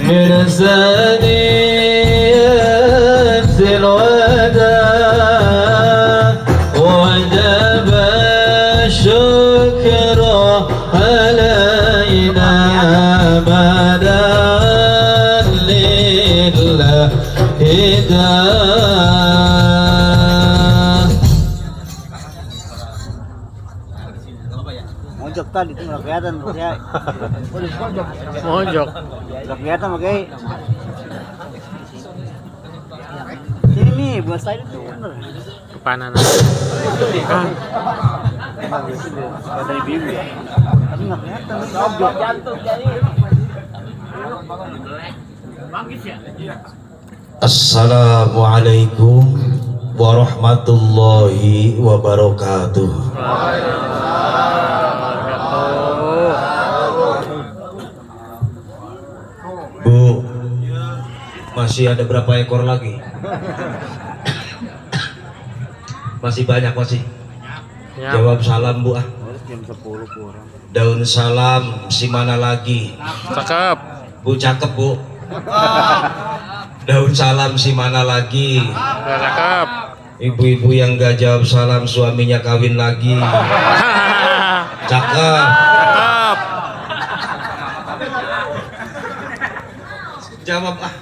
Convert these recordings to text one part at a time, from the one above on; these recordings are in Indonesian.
من ثنيات الوداع وجب الشكر علينا مدى لله Mojok tadi itu nggak kelihatan ya. Mojok. Nggak kelihatan pakai. Ini buat saya itu bener. Kepanan. Dari biru ya. Tapi nggak kelihatan. Mojok jantung jadi. Assalamualaikum warahmatullahi wabarakatuh. Bu, masih ada berapa ekor lagi? Masih banyak masih. Ya. Jawab salam Bu ah. Jam 10 kurang. Daun salam si mana lagi? Cakep. Bu cakep Bu. Daun salam si mana lagi? Udah cakep. Ibu-ibu yang gak jawab salam suaminya kawin lagi. Cakep. Cakep. Jawab ah.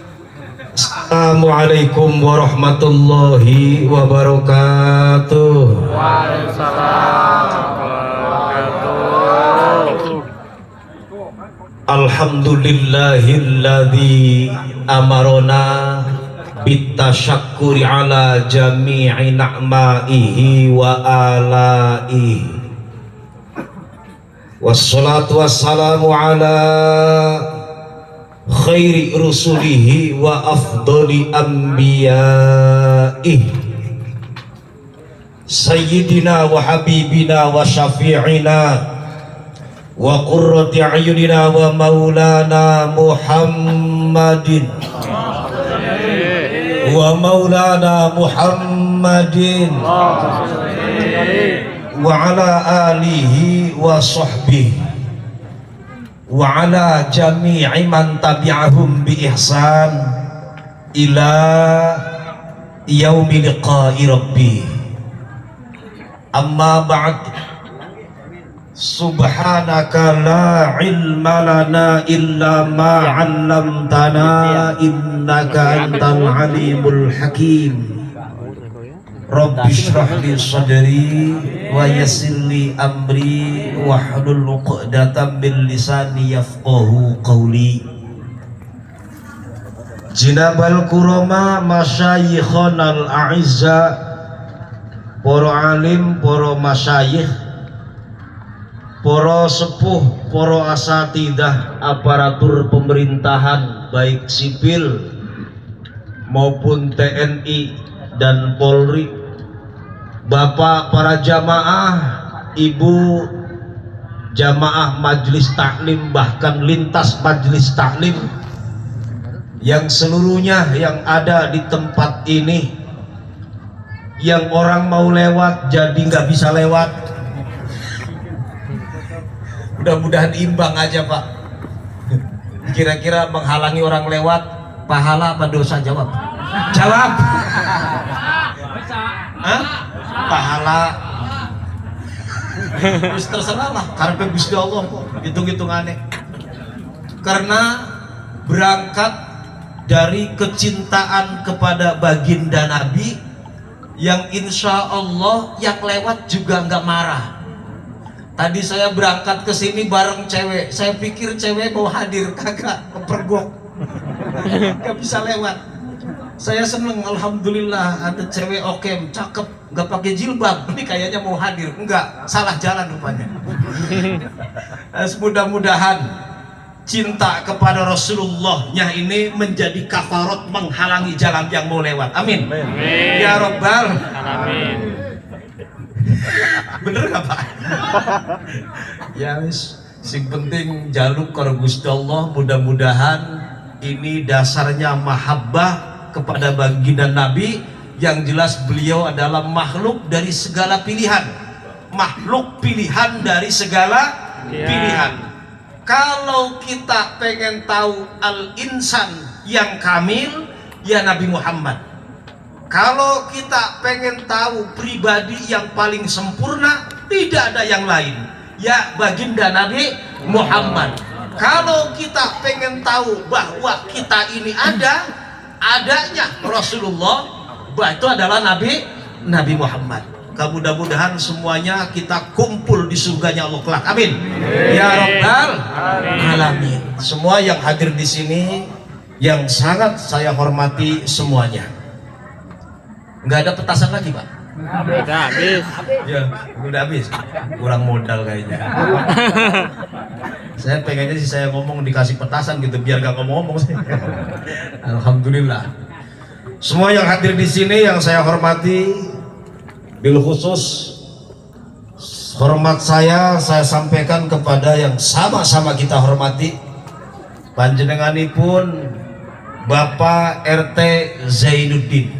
Assalamualaikum warahmatullahi wabarakatuh. Waalaikumsalam warahmatullahi. Alhamdulillahilladzi amarona bitasyakkuri ala jami'i na'maihi wa alaihi. Wassalatu wassalamu ala khairi rusulihi wa afdali anbiyaih sayyidina wa habibina wa syafi'ina wa qurrati a'yunina wa maulana Muhammadin wa maulana Muhammadin wa ala alihi wa sahbihi wa ala jami'i man tabi'ahum bi ihsan ila yaumi liqa'i rabbi. Amma ba'd, subhanaka la ilma lana illa ma 'allamtana innaka antal alimul hakim. Rabbi shrah li sadri wa yassir li amri wahlul 'uqdatam min lisani yafqahu qawli. Jinabal kurama masyayikhonal a'izza, para alim, para masyayikh, para sepuh, para asatidah, aparatur pemerintahan baik sipil maupun TNI dan Polri, Bapak para jamaah, Ibu jamaah majelis taklim, bahkan lintas majelis taklim yang seluruhnya yang ada di tempat ini, yang orang mau lewat jadi nggak bisa lewat. Mudah-mudahan imbang aja Pak. Kira-kira menghalangi orang lewat pahala apa dosa? Jawab. Jawab. Hah? Pahala. Terus terserah lah, karena Gusti Allah kok hitung-hitungannya. Karena berangkat dari kecintaan kepada baginda Nabi yang insya Allah yang lewat juga nggak marah. Tadi saya berangkat ke sini bareng cewek, saya pikir cewek mau hadir, kagak, kepergok, nggak bisa lewat. Saya seneng, alhamdulillah ada cewek okem, cakep, nggak pakai jilbab, ini kayaknya mau hadir, enggak, salah jalan rupanya. Mudah-mudahan cinta kepada Rasulullahnya ini menjadi kafarat menghalangi jalan yang mau lewat. Amin. Amin. Ya Rabbal. Amin. Bener gak Pak? Ya wis, sing penting jaluk karo Gusti Allah, mudah-mudahan ini dasarnya mahabbah kepada baginda Nabi, yang jelas beliau adalah makhluk dari segala pilihan, makhluk pilihan dari segala pilihan. Kalau kita pengen tahu al-insan yang kamil, ya Nabi Muhammad. Kalau kita pengen tahu pribadi yang paling sempurna, tidak ada yang lain, ya baginda Nabi Muhammad. Kalau kita pengen tahu bahwa kita ini adanya Rasulullah, bahwa itu adalah Nabi Muhammad. Mudah-mudahan semuanya kita kumpul di surganya Allah kelak. Amin. Ya Rabbal Alamin. Semua yang hadir di sini yang sangat saya hormati semuanya. Nggak ada petasan lagi, Pak? Udah habis. Ya, udah habis. Kurang modal kayaknya. Saya pengennya sih saya ngomong dikasih petasan gitu biar gak ngomong-ngomong sih. Alhamdulillah. Semua yang hadir di sini yang saya hormati, bil khusus hormat saya sampaikan kepada yang sama-sama kita hormati, panjenenganipun Bapak RT Zainuddin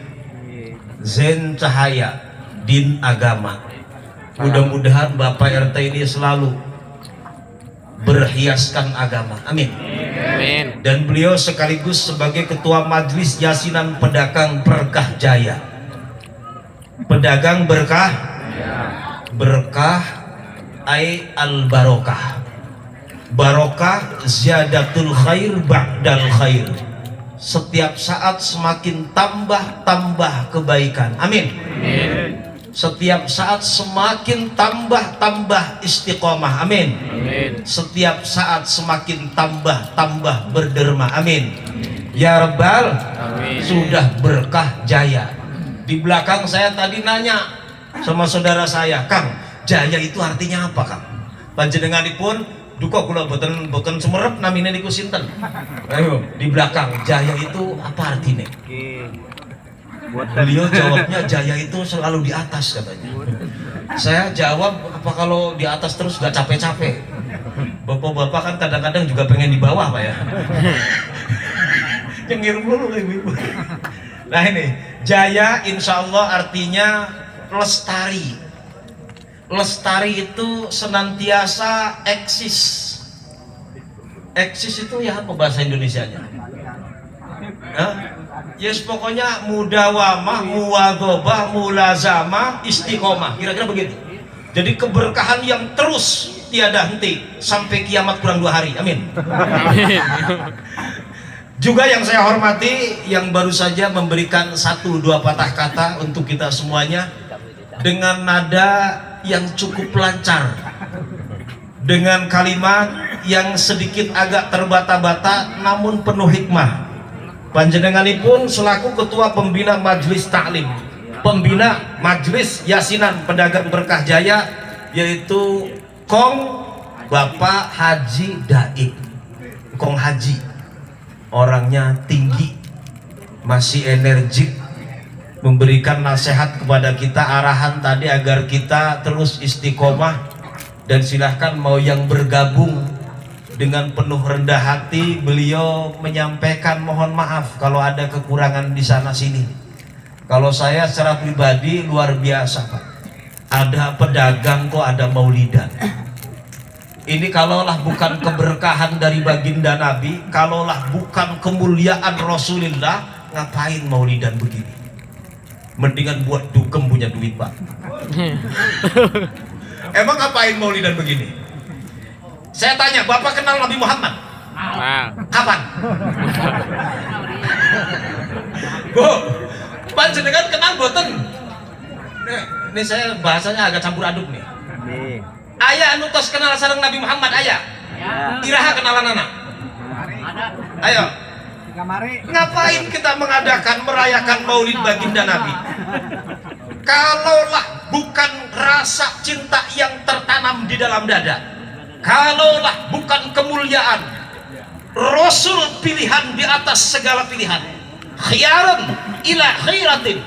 Zain Cahaya Din Agama. Mudah-mudahan Bapak RT ini selalu berhiaskan agama. Amin. Amin. Dan beliau sekaligus sebagai Ketua Majelis Yasinan Pedagang Berkah Jaya. Pedagang berkah, berkah ay al barokah. Barokah ziyadatul khair ba'dal khair. Setiap saat semakin tambah kebaikan. Amin. Amin. Setiap saat semakin tambah istiqomah. Amin. Amin. Setiap saat semakin tambah berderma. Amin. Ya Rabbal. Amin. Sudah berkah jaya. Di belakang saya tadi nanya sama saudara saya, Kang, jaya itu artinya apa, Kang? Panjenenganipun duka kula boten sumerep namine niku sinten. Ayo, di belakang, jaya itu apa artinya? Beliau jawabnya jaya itu selalu di atas katanya. Saya jawab, apa kalau di atas terus gak capek-capek? Bapak-bapak kan kadang-kadang juga pengen di bawah, Pak ya. Nyengir mulu ibu. Nah ini, jaya insya Allah artinya lestari. Lestari itu senantiasa eksis. Eksis itu ya apa bahasa Indonesianya? Yes, pokoknya mudawamah, muwadhobah, mulazamah, istiqomah. Kira-kira begitu. Jadi keberkahan yang terus tiada henti sampai kiamat kurang 2 hari. Amin. Juga yang saya hormati, yang baru saja memberikan 1-2 patah kata untuk kita semuanya dengan nada yang cukup lancar, dengan kalimat yang sedikit agak terbata-bata namun penuh hikmah. Panjenenganipun selaku Ketua Pembina Majelis Taklim, Pembina Majelis Yasinan Pedagang Berkah Jaya, yaitu Kong Bapak Haji Daib. Kong Haji orangnya tinggi, masih energik, memberikan nasihat kepada kita, arahan tadi agar kita terus istiqomah. Dan silahkan mau yang bergabung dengan penuh rendah hati, beliau menyampaikan mohon maaf kalau ada kekurangan di sana sini. Kalau saya secara pribadi luar biasa, Pak. Ada pedagang kok ada maulidan. Ini kalaulah bukan keberkahan dari baginda Nabi, kalaulah bukan kemuliaan Rasulullah, ngapain maulidan begini? Mendingan buat dugem punya duit, Pak. Emang ngapain maulidan begini? Saya tanya, Bapak kenal Nabi Muhammad? Kapan? Bu, panjenengan kenal boten? Ini saya bahasanya agak campur aduk nih. Ayah anu tos kenal sareng Nabi Muhammad ayah. Iraha kenalan anak. Ayo. Ngapain kita merayakan Maulid baginda Nabi? Kalaulah bukan rasa cinta yang tertanam di dalam dada, kalaulah bukan kemuliaan Rasul pilihan di atas segala pilihan, khiyarun ila khiratin,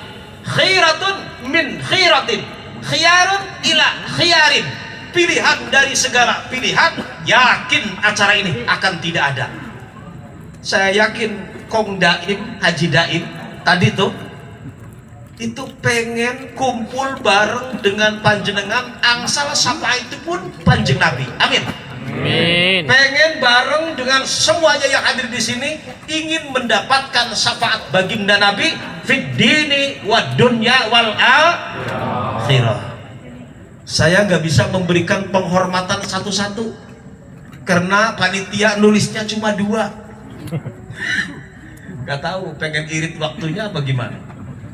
khiratun min khiratin, khiyarun ila khiyarin, pilihan dari segala pilihan, yakin acara ini akan tidak ada. Saya yakin Kong Daim, Haji Daim tadi tuh itu pengen kumpul bareng dengan panjenengan angsal sapa itu pun panjeng Nabi. Amin. Amin. Pengen bareng dengan semuanya yang hadir di sini, ingin mendapatkan syafaat baginda Nabi fid dini wad dunya wal akhirah. Saya nggak bisa memberikan penghormatan satu-satu karena panitia nulisnya cuma 2. Nggak tahu pengen irit waktunya bagaimana.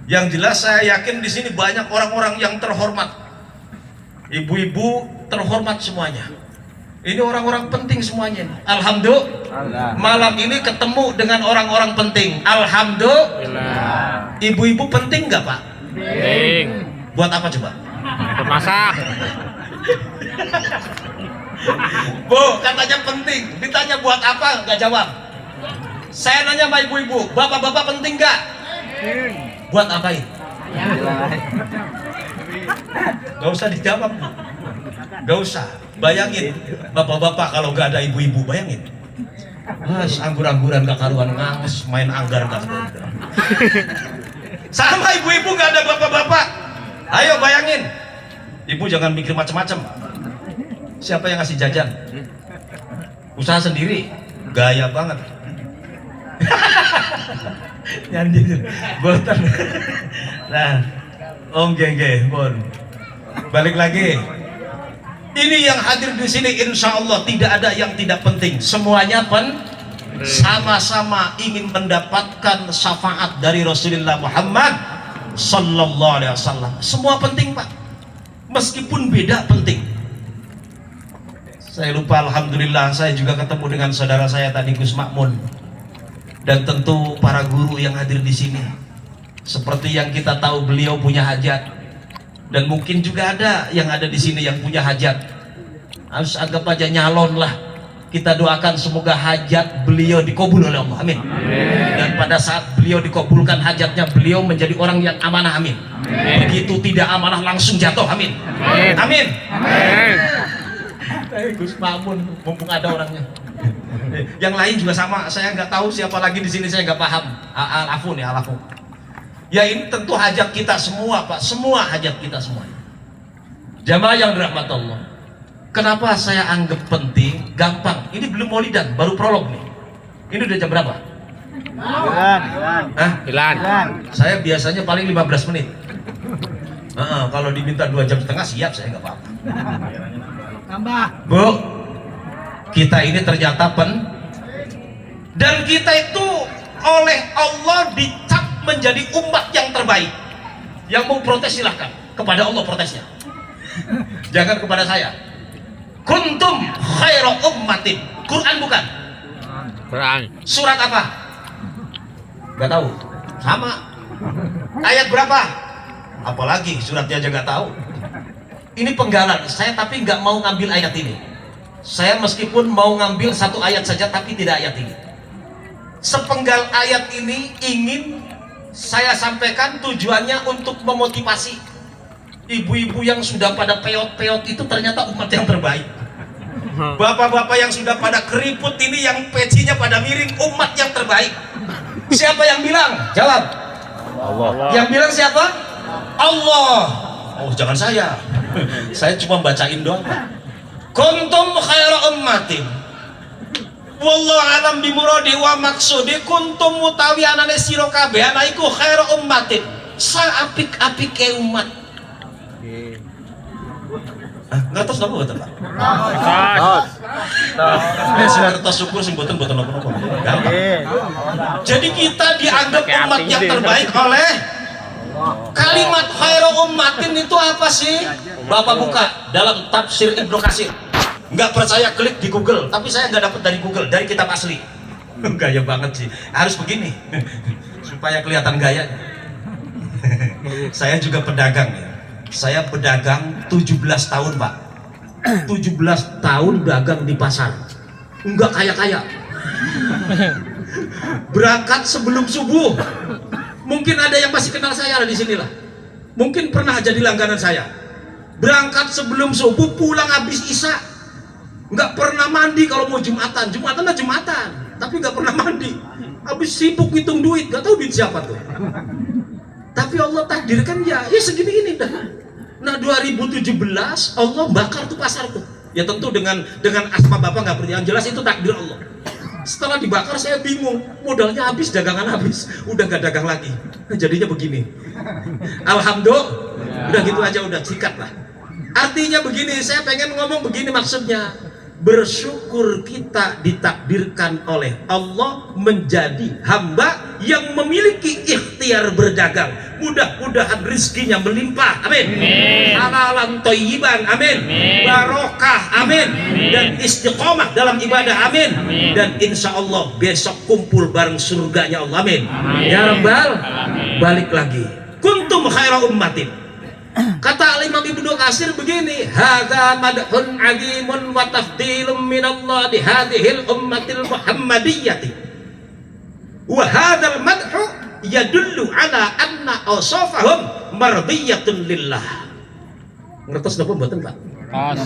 Yang jelas saya yakin di sini banyak orang-orang yang terhormat, ibu-ibu terhormat semuanya. Ini orang-orang penting semuanya. Alhamdulillah malam ini ketemu dengan orang-orang penting. Alhamdulillah. Ibu-ibu penting nggak Pak? Penting. Buat apa coba? Pemasak. Bu, katanya penting. Ditanya buat apa? Nggak jawab. Saya nanya sama ibu-ibu, bapak-bapak penting nggak? Buat apain? Gak usah dijawab, Bu. Gak usah. Bayangin, bapak-bapak kalau gak ada ibu-ibu, bayangin. Anggur-angguran gak karuan, nganges, main anggar gak karuan. Sama ibu-ibu gak ada bapak-bapak. Ayo bayangin. Ibu jangan mikir macam-macam. Siapa yang ngasih jajan? Usaha sendiri. Gaya banget. Nyanyi boten. Nah, Om Gengge, Bon. Balik lagi. Ini yang hadir di sini insya Allah tidak ada yang tidak penting. Semuanya sama-sama ingin mendapatkan syafaat dari Rasulullah Muhammad Sallallahu Alaihi Wasallam. Semua penting Pak. Meskipun beda penting. Saya lupa, alhamdulillah saya juga ketemu dengan saudara saya tadi Gus Makmun. Dan tentu para guru yang hadir di sini. Seperti yang kita tahu beliau punya hajat. Dan mungkin juga ada yang ada di sini yang punya hajat. Harus anggap aja nyalon lah. Kita doakan semoga hajat beliau dikabul oleh Allah. Amin. Dan pada saat beliau dikabulkan hajatnya, beliau menjadi orang yang amanah. Amin. Begitu tidak amanah langsung jatuh. Amin. Amin. Gus Mamun, mumpung ada orangnya. Yang lain juga sama. Saya nggak tahu siapa lagi di sini. Saya nggak paham. Alafun ya, alafun. Ya ini tentu hajat kita semua Pak, semua hajat kita semua. Jamaah yang dirahmati Allah. Kenapa saya anggap penting? Gampang. Ini belum maulidan, baru prolog nih. Ini udah jam berapa? Bilan. Saya biasanya paling 15 menit. Kalau diminta 2 jam setengah siap, saya nggak apa-apa. Tambah. Bu, kita ini ternyata dan kita itu oleh Allah dicap menjadi umat yang terbaik. Yang mau protes silahkan, kepada Allah protesnya, jangan kepada saya. Kuntum khairu ummatin. Quran bukan? Quran. Surat apa? Gak tahu. Sama. Ayat berapa? Apalagi suratnya aja gak tahu. Ini penggalan saya, tapi nggak mau ngambil ayat ini. Saya meskipun mau ngambil 1 ayat saja, tapi tidak ayat ini. Sepenggal ayat ini ingin saya sampaikan, tujuannya untuk memotivasi ibu-ibu yang sudah pada peot-peot itu ternyata umat yang terbaik. Bapak-bapak yang sudah pada keriput ini, yang pecinya pada miring, umat yang terbaik. Siapa yang bilang? Jawab. Allah. Yang bilang siapa? Allah. Oh, jangan saya. Saya cuma bacain doang. Kuntum khairu ummatin. Wallahu alam bimuradi wa maksudi kuntum mutawi anane sira kabeh ana iku khairu ummatin. Saapik-apike umat. Nggak terus napa mboten, Pak? Saya kertas syukur sing mboten napa-napa. Jadi kita dianggap umat yang terbaik oleh kalimat khairu ummatin. Itu apa sih? Bapak buka dalam tafsir Ibnu Katsir. Nggak percaya klik di Google, tapi saya nggak dapat dari Google, dari kitab asli. Gaya banget sih, harus begini supaya kelihatan gaya. Saya juga pedagang ya. Saya pedagang 17 tahun Pak. 17 tahun dagang di pasar. Enggak kaya-kaya. Berangkat sebelum subuh. Mungkin ada yang masih kenal saya di sinilah. Mungkin pernah jadi langganan saya. Berangkat sebelum subuh, pulang habis isya. Nggak pernah mandi kalau mau Jumatan. Jumatan lah Jumatan, tapi nggak pernah mandi. Habis sibuk hitung duit, nggak tahu duit siapa tuh. Tapi Allah takdirkan ya segini ini dah. Nah 2017 Allah bakar tuh pasar tuh. Ya tentu dengan asma bapak nggak percaya. Yang jelas itu takdir Allah. Setelah dibakar saya bingung, modalnya habis, dagangan habis, udah nggak dagang lagi. Jadinya begini. Alhamdulillah, udah gitu aja, udah sikat lah. Artinya begini, saya pengen ngomong begini maksudnya. Bersyukur kita ditakdirkan oleh Allah menjadi hamba yang memiliki ikhtiar berdagang. Mudah-mudahan rizkinya melimpah, amin. Halalan thayyiban, amin. Barokah, amin. Dan istiqomah dalam ibadah, amin. Dan insya Allah besok kumpul bareng surganya Allah, amin. Ya Rabbal, balik lagi. Kuntum khaira ummatin. Kata Imam Ibnu Katsir begini, hadza madhun azimun wa tafdilun minallah di hadhil ummatil muhammadiyyati. Wa hadzal madhu yadullu ala anna awsafahum mardiyatun lillah. Ngertos napa mboten, Pak? Pas.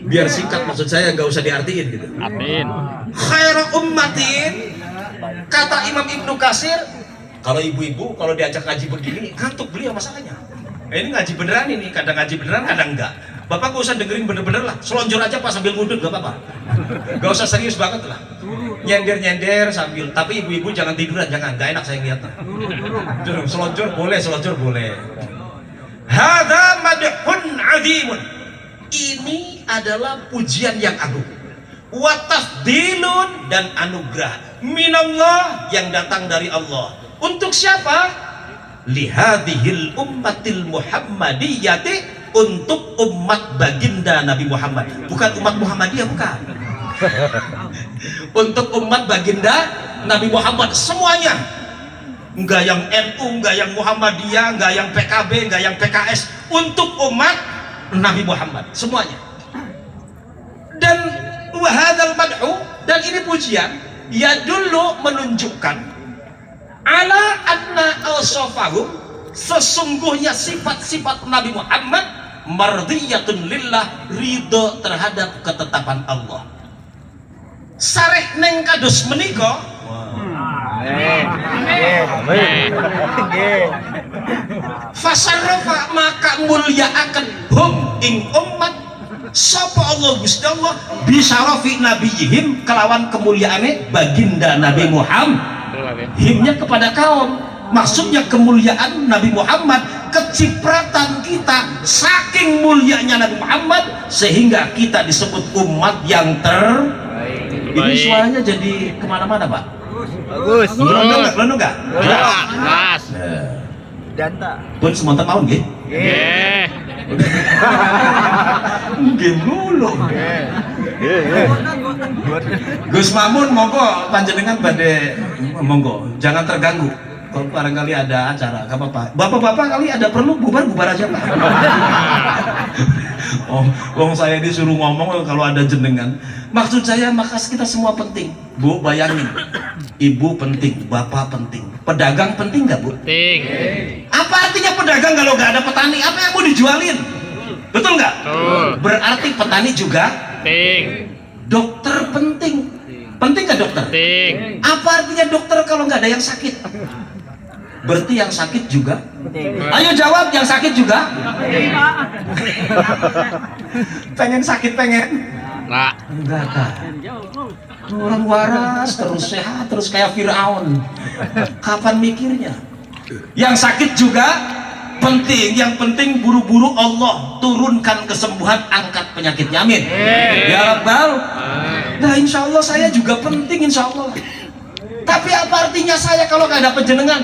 Biar singkat maksud saya, nggak usah diartiin gitu. Amin. Khairu ummatin, kata Imam Ibnu Katsir, kalau ibu-ibu kalau diajak ngaji begini ngantuk beliau masalahnya. Ini ngaji beneran ini, kadang ngaji beneran kadang enggak. Bapak gak usah dengerin bener-bener lah, selonjor aja pas sambil ngudut gak apa-apa. Gak usah serius banget lah, nyender-nyender sambil. Tapi ibu-ibu jangan tiduran, jangan, gak enak saya ngeliatnya. Selonjor boleh, selonjor boleh. Hadza madhun azimun, ini adalah pujian yang agung. Wa tafdilun, dan anugerah minallah yang datang dari Allah. Untuk siapa? Lihadihil ummatil muhammadiyyati, untuk umat baginda Nabi Muhammad. Bukan umat Muhammadiyah, bukan. Untuk umat baginda Nabi Muhammad semuanya. Enggak yang NU, enggak yang Muhammadiyah, enggak yang PKB, enggak yang PKS. Untuk umat Nabi Muhammad semuanya. Dan wahadzal madhu, dan ini pujian ya dulu menunjukkan ala anna awsafahum, sesungguhnya sifat-sifat Nabi Muhammad mardiyatun lillah, ridho terhadap ketetapan Allah. Sareh neng kados menika fasarrafa, maka mulyaaken hum ing umat sapa Allah Gusti Allah bisyarafi nabiyihim, kelawan kemuliaane baginda Nabi Muhammad. Himnya kepada kaum, maksudnya kemuliaan Nabi Muhammad, kecipratan kita saking mulianya Nabi Muhammad sehingga kita disebut umat yang terbaik. Ini suaranya jadi kemana-mana, Pak. Bagus. Gelondong nggak? Jelas. Danta. Pun semonten mau nggih? Nggih. Nggih mulu. Gus Mamun, monggo panjenengan badhe, monggo jangan terganggu. Kalau barangkali ada acara, gak apa-apa. Bapak-bapak kali ada perlu bubar-bubar aja, Pak. Wong saya disuruh ngomong kalau ada jenengan. Maksud saya, maka kita semua penting. Bu, bayangin. Ibu penting, bapak penting. Pedagang penting nggak, Bu? Penting. Apa artinya pedagang kalau nggak ada petani? Apa yang mau dijualin? Betul nggak? Betul. Berarti petani juga Penting. dokter penting. Penting nggak dokter? Penting. Apa artinya dokter kalau nggak ada yang sakit? Berarti yang sakit juga. Ayo jawab, yang sakit juga. Pengen sakit pengen? Nah. Enggak kan? Orang waras terus sehat terus kayak Firaun. Kapan mikirnya? Yang sakit juga penting. Yang penting buru-buru Allah turunkan kesembuhan, angkat penyakitnya, amin. Ya Rabbal. Nah insya Allah saya juga penting, insya Allah. Tapi apa artinya saya kalau nggak ada penjenengan?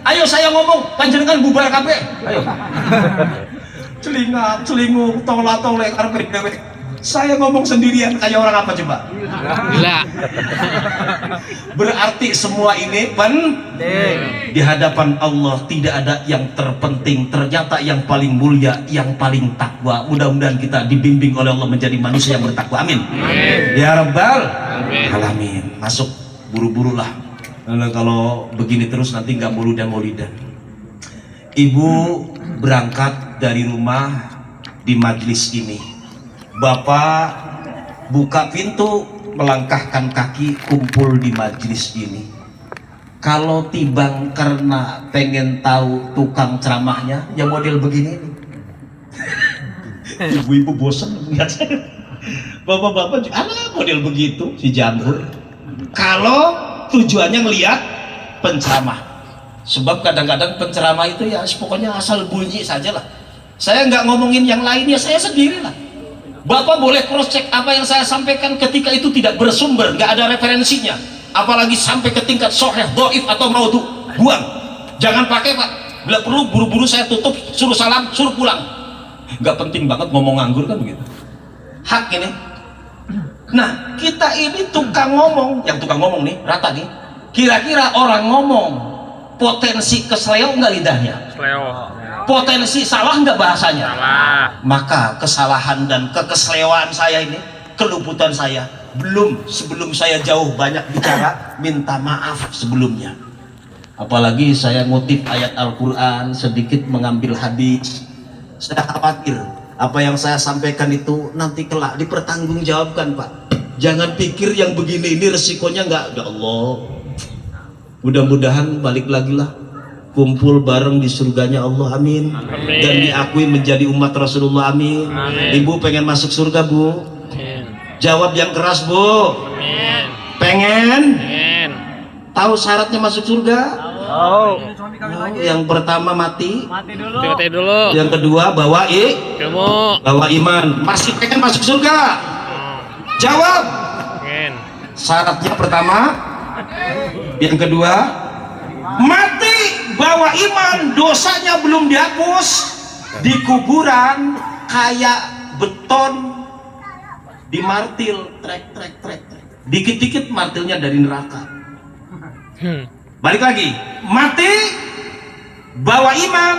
Ayo saya ngomong, panjenengan bubar kabeh. Ayo. Celingak, celinguk, tolak-tolak, karpet. Saya ngomong sendirian kayak orang apa coba? Gila. Berarti semua ini penting. Di hadapan Allah tidak ada yang terpenting. Ternyata yang paling mulia, yang paling takwa. Mudah-mudahan kita dibimbing oleh Allah menjadi manusia yang bertakwa. Amin. Ya Rabbal Alamin. Masuk buru-buru lah. Kalau begini terus nanti nggak maulidan. Ibu berangkat dari rumah di majelis ini. Bapak buka pintu, melangkahkan kaki, kumpul di majelis ini. Kalau tibang karena pengen tahu tukang ceramahnya, ya model begini nih. Ibu-ibu bosan melihat saya. Bapak-bapak juga, alah model begitu si Jambur. Kalau tujuannya ngelihat penceramah. Sebab kadang-kadang penceramah itu ya pokoknya asal bunyi saja lah. Saya nggak ngomongin yang lainnya, saya sendiri lah. Bapak boleh cross check apa yang saya sampaikan ketika itu tidak bersumber, nggak ada referensinya. Apalagi sampai ke tingkat sahih, dhaif atau maudhu, buang. Jangan pakai Pak. Bila perlu buru-buru saya tutup, suruh salam, suruh pulang. Nggak penting banget ngomong nganggur kan begitu. Hak ini. Nah, kita ini tukang ngomong, yang tukang ngomong nih, rata nih. Kira-kira orang ngomong potensi kesleo nggak lidahnya? Sleo. Potensi salah nggak bahasanya? Salah. Maka kesalahan dan kekeslewaan saya ini, keluputan saya, sebelum saya jauh banyak bicara, minta maaf sebelumnya. Apalagi saya ngutip ayat Al-Quran, sedikit mengambil hadis. Saya khawatir apa yang saya sampaikan itu nanti kelak dipertanggungjawabkan, Pak. Jangan pikir yang begini ini resikonya nggak, ya Allah. Mudah-mudahan balik lagi lah, kumpul bareng di surganya Allah, amin. Amin. Dan diakui menjadi umat Rasulullah, amin. Amin. Ibu pengen masuk surga, Bu? Amin. Jawab yang keras, Bu. Amin. Pengen? Amin. Tahu syaratnya masuk surga? Oh. Yang pertama mati, Mati dulu. yang kedua bawa Ilmu. iman. Masih pengen masuk surga? Jawab. Amin. Syaratnya pertama, yang kedua mati bawa iman, dosanya belum dihapus, di kuburan kayak beton dimartil, trek. Dikit-dikit martilnya dari neraka. Balik lagi, mati bawa iman,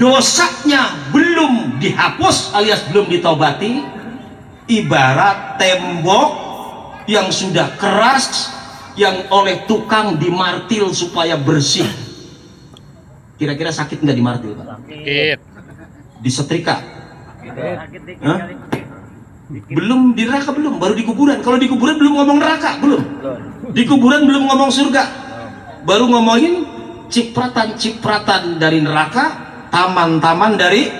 dosanya belum dihapus alias belum ditobati, ibarat tembok yang sudah keras yang oleh tukang dimartil supaya bersih. Kira-kira sakit nggak dimartil, Pak? Sakit. Disetrika? Hah? Belum di neraka, belum, baru di kuburan. Kalau di kuburan belum ngomong neraka, belum. Di kuburan belum ngomong surga, baru ngomongin cipratan-cipratan dari neraka, taman-taman dari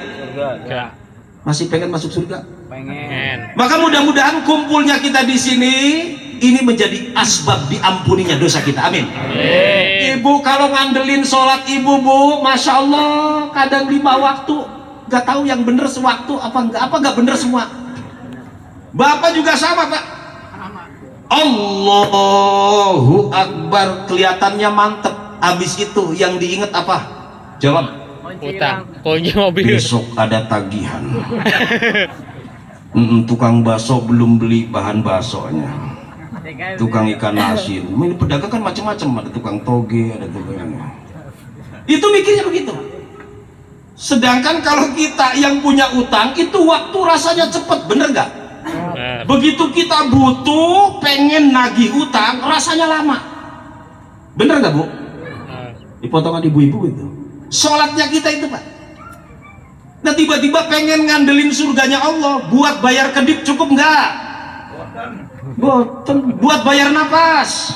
Ya. masih pengen masuk surga. Amin. Maka mudah-mudahan kumpulnya kita di sini ini menjadi asbab diampuninya dosa kita, amin. Amin. Ibu kalau ngandelin sholat ibu, Bu, masya Allah, kadang 5 waktu, nggak tahu yang bener sewaktu apa nggak bener semua. Bapak juga sama, Pak. Allahu Akbar, kelihatannya mantep. Habis itu yang diingat apa? Jawab. Utang. Kunci mobil. Besok ada tagihan. Tukang bakso belum beli bahan baksonya. Tukang ikan asin. Ini pedagang kan macam-macam, ada tukang toge, ada tukang. Itu mikirnya begitu. Sedangkan kalau kita yang punya utang itu waktu rasanya cepet, bener nggak? Benar. Begitu kita butuh, pengen nagih utang, rasanya lama. Bener nggak, Bu? Benar. Di potongan ibu-ibu itu. Sholatnya kita itu, Pak. Nah tiba-tiba pengen ngandelin surganya Allah, buat bayar kedip cukup nggak? Buat bayar napas,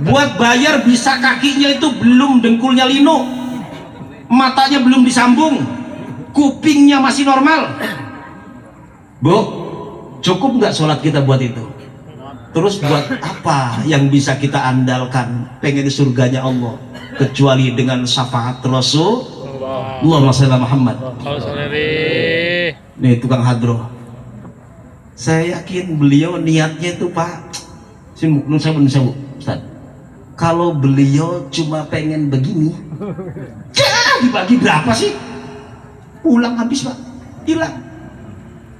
buat bayar bisa kakinya itu belum dengkulnya lino, matanya belum disambung, kupingnya masih normal. Bu, cukup nggak sholat kita buat itu? Terus buat apa yang bisa kita andalkan pengen surganya Allah kecuali dengan syafaat Rasul? Allahumma shalli ala Muhammad. Kalau sendiri. Nih tukang hadroh, saya yakin beliau niatnya itu, Pak, nun sewu, Ustaz. Kalau beliau cuma pengen begini, ya dibagi berapa sih? Pulang habis, Pak, hilang.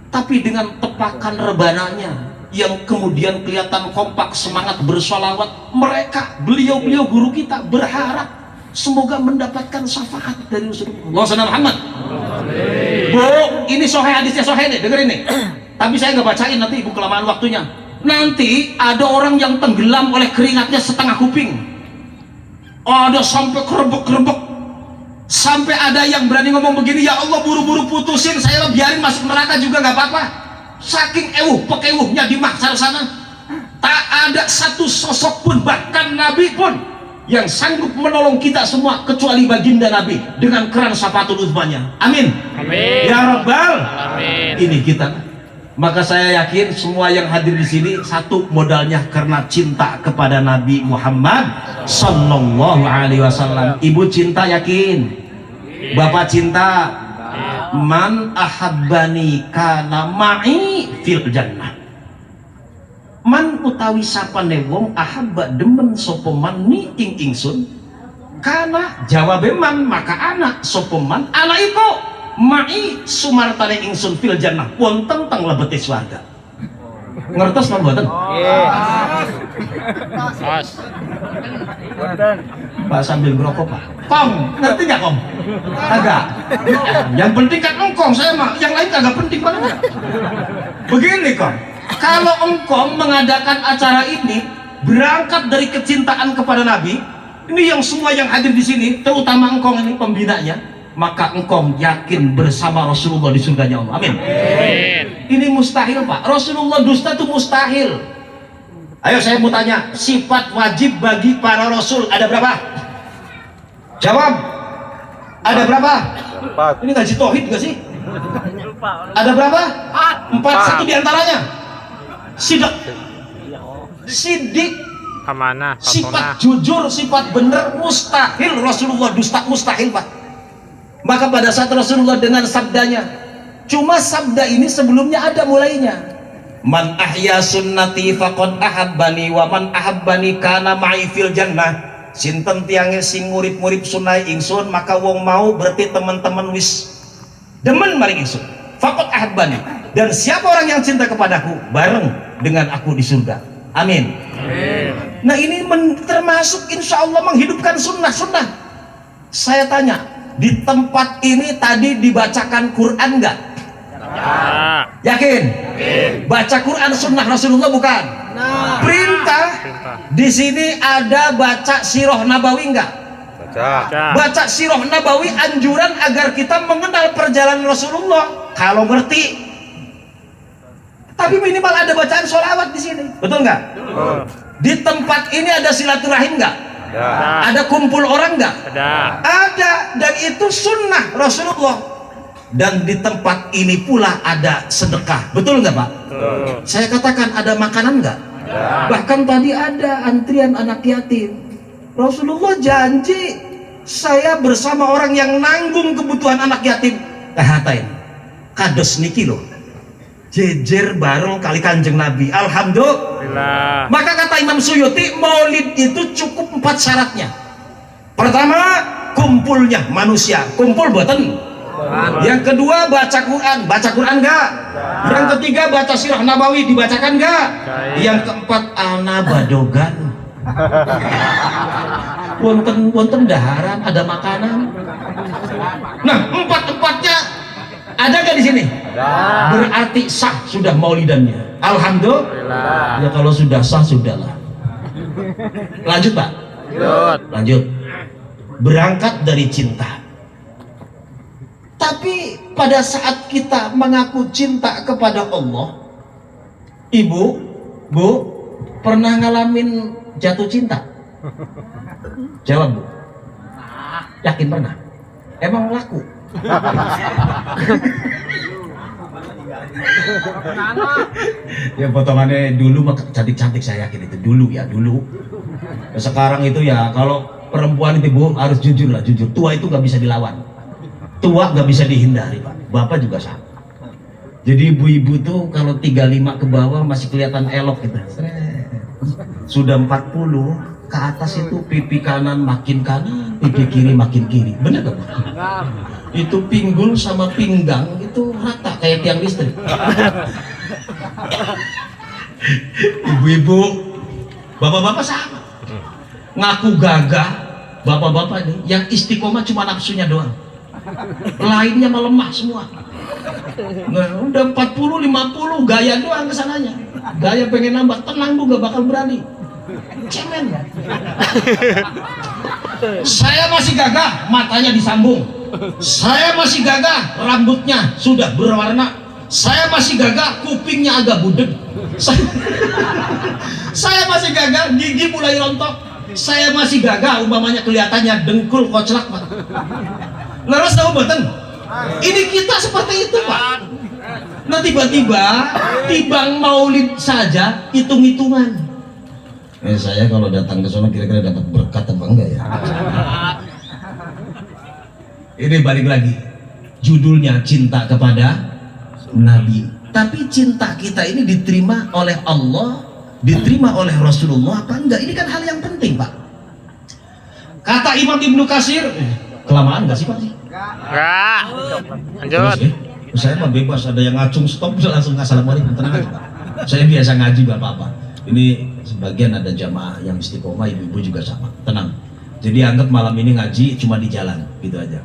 Tapi dengan tepakan rebananya yang kemudian kelihatan kompak, semangat bersolawat, beliau guru kita berharap semoga mendapatkan syafaat dari Rasulullah Muhammad. Bu, ini soheh, hadisnya soheh nih, dengerin nih. Tapi saya nggak bacain, nanti ibu kelamaan waktunya. Nanti ada orang yang tenggelam oleh keringatnya setengah kuping. Ada sampai kerebek-kerebek. Sampai ada yang berani ngomong begini, ya Allah buru-buru putusin, saya biarin masuk neraka juga nggak apa-apa. Saking pekewuhnya di mahsyar sana, tak ada satu sosok pun, bahkan Nabi pun yang sanggup menolong kita semua kecuali baginda Nabi dengan keran syafatul uzmanya. Amin. Amin. Ya Rabbal. Amin. Ini kita. Maka saya yakin semua yang hadir di sini satu modalnya karena cinta kepada Nabi Muhammad Sallallahu Alaihi Wasallam. Ibu cinta yakin, bapak cinta. Man ahabbani kana ma'i fil jannah. Man utawi sapane wong ahabba demen sapa man ni ing ingsun kana jawabe man maka anak sapa man alaiko ma'i sumartane ingsun fil jannah wonten teng lebete swarga. Ngertos napa mboten? Pas. Pak sambil ngerokok Pak. Kong, ngerti nggak Kong? Kagak. Yang penting kan engkong, saya mah yang lain kagak penting banget. Begini Kong, kalau engkong mengadakan acara ini berangkat dari kecintaan kepada Nabi, ini yang semua yang hadir di sini, terutama engkong ini pembinanya, maka engkong yakin bersama Rasulullah di surganya Allah. Amin. Amin. Ini mustahil Pak. Rasulullah dusta itu mustahil. Ayo saya mau tanya, sifat wajib bagi para Rasul ada berapa? Jawab. Ada berapa? 4. Ini ngaji tauhid gak sih? Ada berapa? 4. Satu diantaranya sidik. Sidik. Amanah. Sifat jujur, sifat benar mustahil Rasulullah dusta, mustahil Pak. Maka pada saat Rasulullah dengan sabdanya, cuma sabda ini sebelumnya ada mulainya. Man ahya sunnati faqad ahabbani wa man ahabbani kana ma'i fil jannah. Sinten tiange sing ngurip-ngurip sunah ingsun maka wong mau berarti teman-teman wis demen maring ingsun. Faqad ahabbani. Dan siapa orang yang cinta kepadaku bareng dengan aku di surga. Amin. Amin. Nah ini termasuk insya Allah menghidupkan sunnah-sunnah. Saya tanya, di tempat ini tadi dibacakan Quran enggak? Ya. Yakin? Baca Quran sunnah Rasulullah bukan? Perintah. Di sini ada baca sirah nabawi enggak? Baca sirah nabawi anjuran agar kita mengenal perjalanan Rasulullah. Kalau ngerti. Tapi minimal ada bacaan sholawat di sini. Betul nggak? Di tempat ini ada silaturahim nggak? Ada kumpul orang nggak? Ada. Dan itu sunnah Rasulullah. Dan di tempat ini pula ada sedekah. Betul nggak Pak? Saya katakan ada makanan nggak? Bahkan tadi ada antrian anak yatim. Rasulullah janji saya bersama orang yang nanggung kebutuhan anak yatim. Hatain kados niki loh, jejer bareng kali Kanjeng Nabi. Alhamdulillah. Maka kata Imam Suyuti, maulid itu cukup 4 syaratnya. Pertama, kumpulnya manusia, kumpul boten. Yang kedua, baca Quran enggak? Yang ketiga, baca sirah nabawi, dibacakan enggak? Yang keempat, ana badogan. Wonten daharan, ada makanan. Nah, empat-empatnya ada nggak di sini? Berarti sah sudah maulidannya. Alhamdulillah. Ya kalau sudah sah sudahlah. Lanjut Pak. Lanjut. Berangkat dari cinta. Tapi pada saat kita mengaku cinta kepada Allah, Ibu, Bu, pernah ngalamin jatuh cinta? Jawab Bu. Yakin pernah? Emang laku? Ya potongannya dulu mah cantik-cantik, saya yakin itu dulu ya, dulu. Sekarang itu ya kalau perempuan itu Bu harus jujur lah, jujur. Tua itu nggak bisa dilawan, tua nggak bisa dihindari Pak. Bapak juga sama. Jadi ibu-ibu tuh kalau 35 ke bawah masih kelihatan elok gitu. Sudah 40 ke atas itu pipi kanan makin kanan, pipi kiri makin kiri. Bener gak Pak? Itu pinggul sama pinggang itu rata kayak tiang listrik. Ibu-ibu, bapak-bapak sama. Ngaku gagah, bapak-bapak ini yang istiqomah cuma nafsunya doang. Lainnya melemah semua. Nah, udah 40, 50 gaya doang kesananya. Gaya pengen nambah, tenang Bu, gak bakal berani. Cemen. Saya masih gagah, matanya disambung. Saya masih gagah, rambutnya sudah berwarna. Saya masih gagah, kupingnya agak budeg. Saya masih gagah, gigi mulai rontok. Saya masih gagah umpamanya kelihatannya dengkul koclak Pak. Leres tahu boten? Ini kita seperti itu Pak. Nah tiba-tiba tibang maulid saja hitung-hitungan. Saya kalau datang ke sana kira-kira dapat berkat apa enggak ya? Ini balik lagi. Judulnya cinta kepada Nabi. Tapi cinta kita ini diterima oleh Allah, diterima oleh Rasulullah apa enggak? Ini kan hal yang penting Pak. Kata Imam Ibnu Katsir, kelamaan enggak sih Pak? Enggak. Lanjut. Terus, saya mah bebas, ada yang ngacung stop langsung assalamualaikum, tenang aja Pak. Saya biasa ngaji gak apa-apa. Ini sebagian ada jamaah yang istiqomah, ibu-ibu juga sama, tenang. Jadi anggap malam ini ngaji cuma di jalan, gitu aja.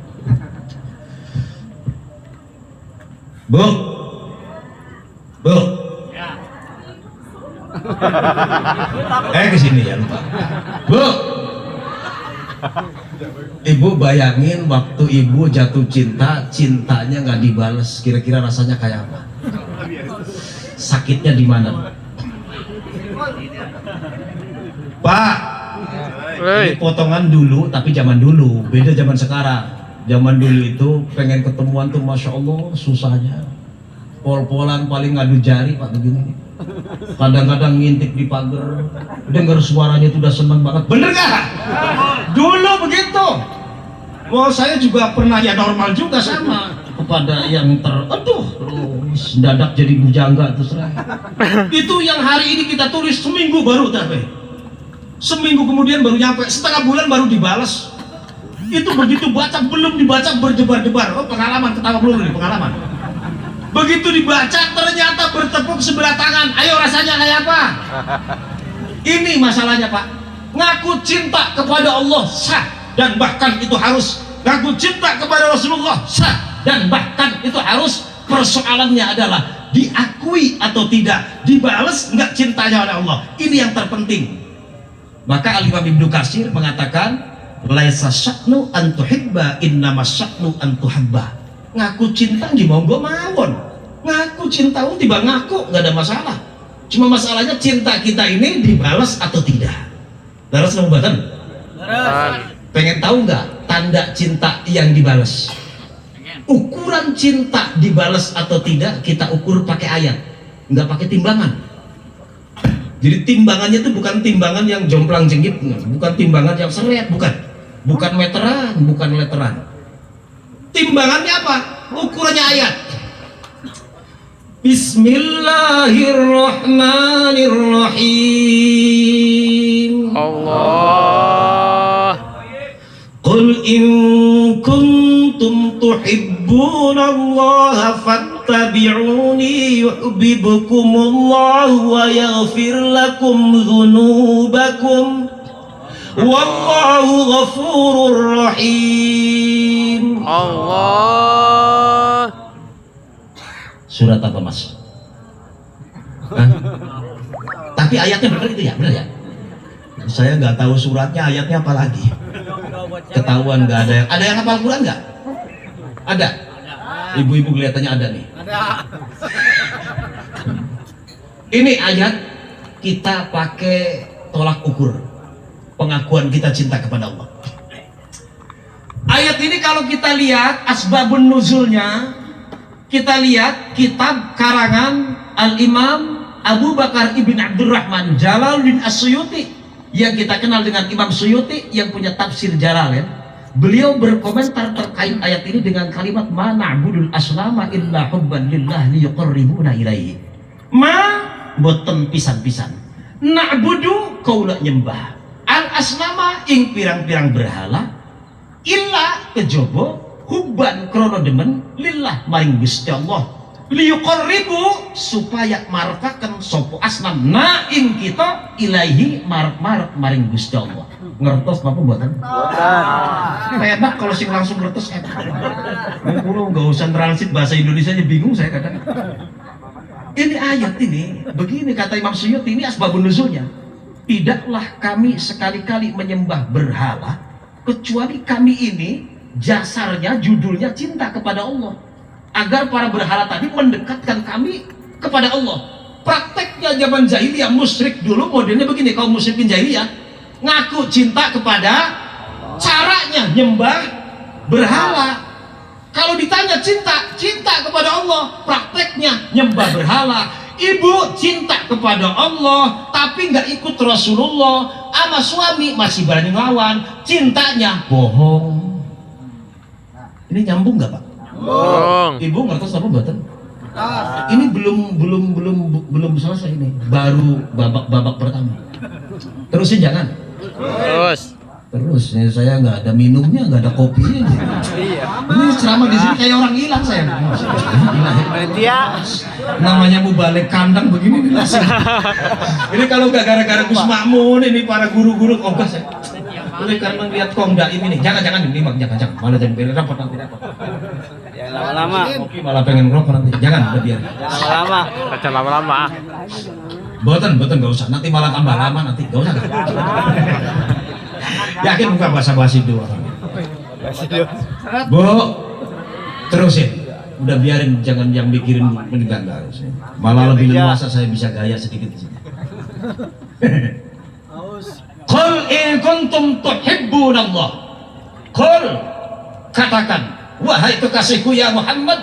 Bu, kesini ya lupa. Bu, ibu bayangin waktu ibu jatuh cinta, cintanya nggak dibales, kira-kira rasanya kayak apa? Sakitnya di mana? Pak, ini potongan dulu, tapi zaman dulu, beda zaman sekarang. Zaman dulu itu pengen ketemuan tuh masya Allah susahnya. Pol-polan paling ngadu jari Pak begini. Kadang-kadang ngintip di pagar, dengar suaranya itu udah seneng banget. Bener gak? Dulu begitu. Wah saya juga pernah ya normal juga sama kepada yang terus dadak jadi bujangga terus lah. Itu yang hari ini kita tulis seminggu baru tapi. Seminggu kemudian baru nyampe, setengah bulan baru dibalas. Itu begitu baca belum dibaca berdebar-debar. Oh pengalaman, ketawa dulu nih pengalaman. Begitu dibaca ternyata bertepuk sebelah tangan. Ayo rasanya kayak apa? Ini masalahnya Pak. Ngaku cinta kepada Allah sah, dan bahkan itu harus. Ngaku cinta kepada Rasulullah sah, dan bahkan itu harus. Persoalannya adalah diakui atau tidak, dibales nggak cintanya oleh Allah. Ini yang terpenting. Maka Al-Imam Ibnu Katsir mengatakan, laisa sya'nu an tuhibba innama sya'nu an tuhabba. Ngaku cinta di monggo mawon. Ngaku cinta tiba ngaku nggak ada masalah. Cuma masalahnya cinta kita ini dibalas atau tidak. Balas kamu bahkan? Pengen tahu nggak tanda cinta yang dibalas? Ukuran cinta dibalas atau tidak kita ukur pakai ayat, nggak pakai timbangan. Jadi timbangannya itu bukan timbangan yang jomplang jenggit, bukan timbangan yang seret, bukan meteran, bukan leteran. Timbangannya apa? Ukurannya ayat. Bismillahirrahmanirrahim. Allah. Qul in kuntum tuhibbunallaha fattabi'uni yuhibbukumullahu wa yaghfir lakum dzunubakum wallahu ghafurur rahim. Allah. Surat apa Mas? Hah? Tapi ayatnya benar itu ya, benar ya? Saya nggak tahu suratnya, ayatnya apa lagi. Ketahuan nggak ada yang hafal Quran nggak? Ada. Ibu-ibu kelihatannya ada nih. Ini ayat kita pakai tolak ukur pengakuan kita cinta kepada Allah. Ayat ini kalau kita lihat asbabun nuzulnya, kita lihat kitab karangan Al-Imam Abu Bakar Ibn Abdurrahman Jalaluddin As-Suyuti yang kita kenal dengan Imam Suyuti yang punya tafsir Jalalain. Beliau berkomentar terkait ayat ini dengan kalimat ma na'budul aslama illa hubban lillah liyuqarribuna ilaihi. Ma boten pisan-pisan. Na'budu kaula nyembah. Al aslama ing pirang-pirang berhala illa kejaba hubban krono demen lillah maring Gusti Allah liyuqarribu supaya marakaken sopo asnam na ing kita ilaihi marak maring Gusti Allah. Ngertos apa buatan? Enak kalau sing langsung ngertos enak. Kulo nggak usah transit bahasa Indonesia aja bingung saya kadang. Ini ayat ini begini kata Imam Suyuti, ini asbabun nuzulnya. Tidaklah kami sekali-kali menyembah berhala kecuali kami ini jasarnya, judulnya cinta kepada Allah, agar para berhala tadi mendekatkan kami kepada Allah. Prakteknya zaman jahiliyah musyrik dulu modelnya begini, kaum musyrikin jahiliyah ngaku cinta kepada caranya nyembah berhala. Kalau ditanya cinta kepada Allah, prakteknya nyembah berhala. Ibu cinta kepada Allah tapi nggak ikut Rasulullah, sama suami masih berani ngelawan, cintanya bohong. Ini nyambung nggak Pak? Bohong. Ibu ngertos apa mboten? Ini belum selesai ini, baru babak pertama. Terusin jangan. Terus ya, saya nggak ada minumnya, nggak ada kopinya. Ini ceramah di sini kayak orang hilang saya. Namanya mau balik kandang begini nih. Ini kalau nggak gara-gara Gus Makmun, ini para guru-guru ogas ya. Oleh karena lihat Kongda ini, jangan jangan, malah jadi repot nanti repot. Lama-lama. Kopi malah pengen ngerokok nanti, jangan udah biar. Lama-lama. Baca lama-lama. Boten nggak usah, nanti malah tambah lama nanti, nggak usah. Yakin bukan basa-basi dulu orang. Bu, terusin. Udah biarin, jangan yang mikirin menegangga. Malah lebih leluasa saya bisa gaya sedikit di sini. Qul in kuntum tuhibbunallah. Qul, katakan, wahai kekasihku ya Muhammad,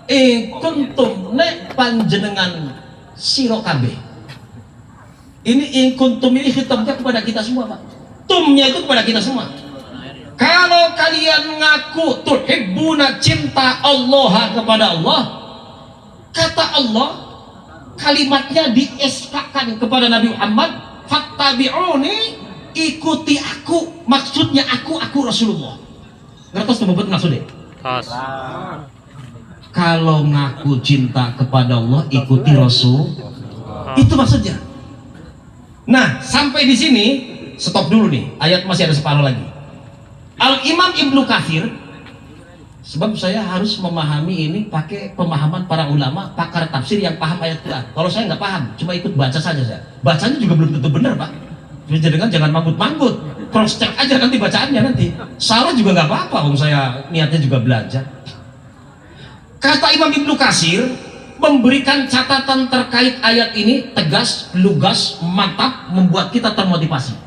in kuntum nek panjenengan sira kabeh. Ini in kuntum ini khitabnya kepada kita semua, Pak. Tumnya itu kepada kita semua. Kalau kalian ngaku tuhibbuna, cinta Allah kepada Allah, kata Allah, kalimatnya dieskakan kepada Nabi Muhammad, fattabi'uni, ikuti aku, maksudnya aku Rasulullah. Ngertos tuh bebet maksudnya? Kalau ngaku cinta kepada Allah, ikuti Rasul, itu maksudnya. Nah, sampai di sini stop dulu nih, ayat masih ada separuh lagi. Al-Imam Ibnu Katsir, sebab saya harus memahami ini pakai pemahaman para ulama, pakar tafsir yang paham ayat Quran. Kalau saya nggak paham, cuma ikut baca saja saya. Bacanya juga belum tentu benar, Pak. Jadi jangan manggut-manggut, cross check aja nanti bacaannya nanti. Salah juga nggak apa-apa, om saya niatnya juga belajar. Kata Imam Ibnu Katsir, memberikan catatan terkait ayat ini tegas, lugas, mantap, membuat kita termotivasi.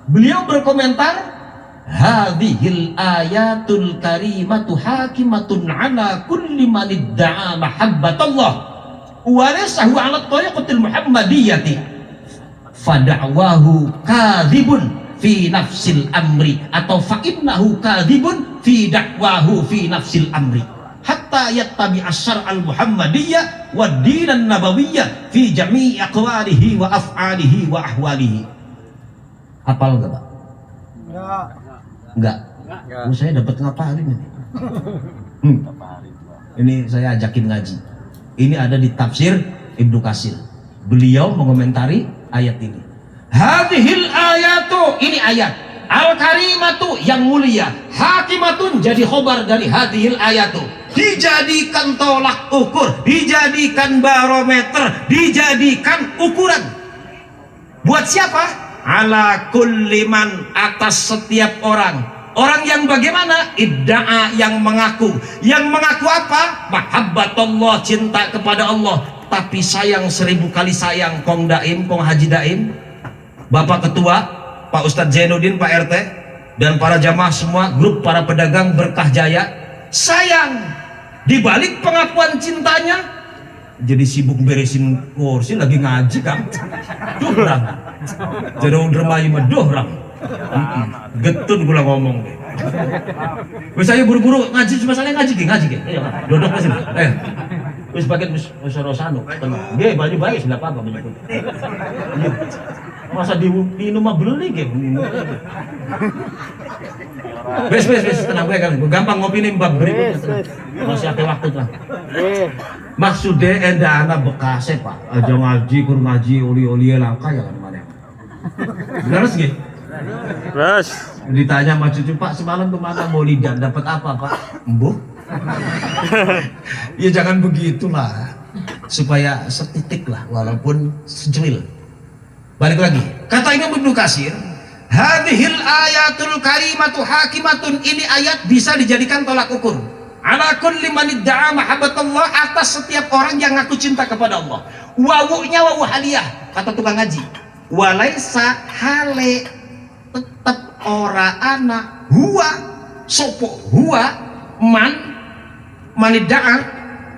Beliau berkomentar, hadhil ayatul karimatu hakimatun ala kulli man idda'a mahabbatallah wa lasahu ala tariqatil muhammadiyyati fada'wahu kadhibun fi nafsil amri, atau fa'innahu kadhibun fi da'wahu fi nafsil amri hatta yattabi asyar al-muhammadiyya wa dinan nabawiyya fi jami'i aqwalihi wa af'alihi wa ahwalihi. Hafal enggak, Pak? Enggak. Saya dapat ngapalin ini. Ini saya ajakin ngaji. Ini ada di tafsir Ibnu Katsir. Beliau mengomentari ayat ini. Hadhil ayatu, ini ayat. Al-karimatu, yang mulia. Hakimatun, jadi khobar dari hadhil ayatu. Dijadikan tolak ukur, dijadikan barometer, dijadikan ukuran. Buat siapa? Ala kulli man, atas setiap orang. Orang yang bagaimana? Idda'a, yang mengaku. Yang mengaku apa? Mahabbatullah, cinta kepada Allah. Tapi sayang 1000 kali sayang Kong Daim, Kong Haji Daim, Bapak Ketua, Pak Ustadz Zainuddin, Pak RT, dan para jamaah semua, grup para pedagang Berkah Jaya. Sayang, dibalik pengakuan cintanya, jadi sibuk beresin kursi, lagi ngaji kan. Durang. Jadi orang remaja mah durang. Getun gula ngomong deh. Wis ayo buru-buru ngaji, cuma saya ngaji ge. Dodok ke sini. Wis bagian wis rosano. Nggih, baju baik sudah apa begitu. Masa di mah beli ge. Wis tenang gue kan. Gampang ngopi nih bab berikutnya. Masih ada waktu lah. Maksudnya enda anak bekasnya, Pak. Aja ngaji, kur ngaji, oli-oli langka ya kan mana. Benar sih? Terus. Ditanya sama cucu, Pak semalam kemana mau lidah, dapat apa Pak? Embuh. Ya jangan begitulah, supaya setitik lah, walaupun secuil. Balik lagi, kata Imam Ibnu Katsir, hadhil ayatul karimatu hakimatun, ini ayat bisa dijadikan tolak ukur. Ala kulli man idda'a mahabbatallah, atas setiap orang yang ngaku cinta kepada Allah. Wawunya wawu haliyah, kata tukang ngaji. Walaisa hale, tetap ora ana huwa sopo huwa manida'a.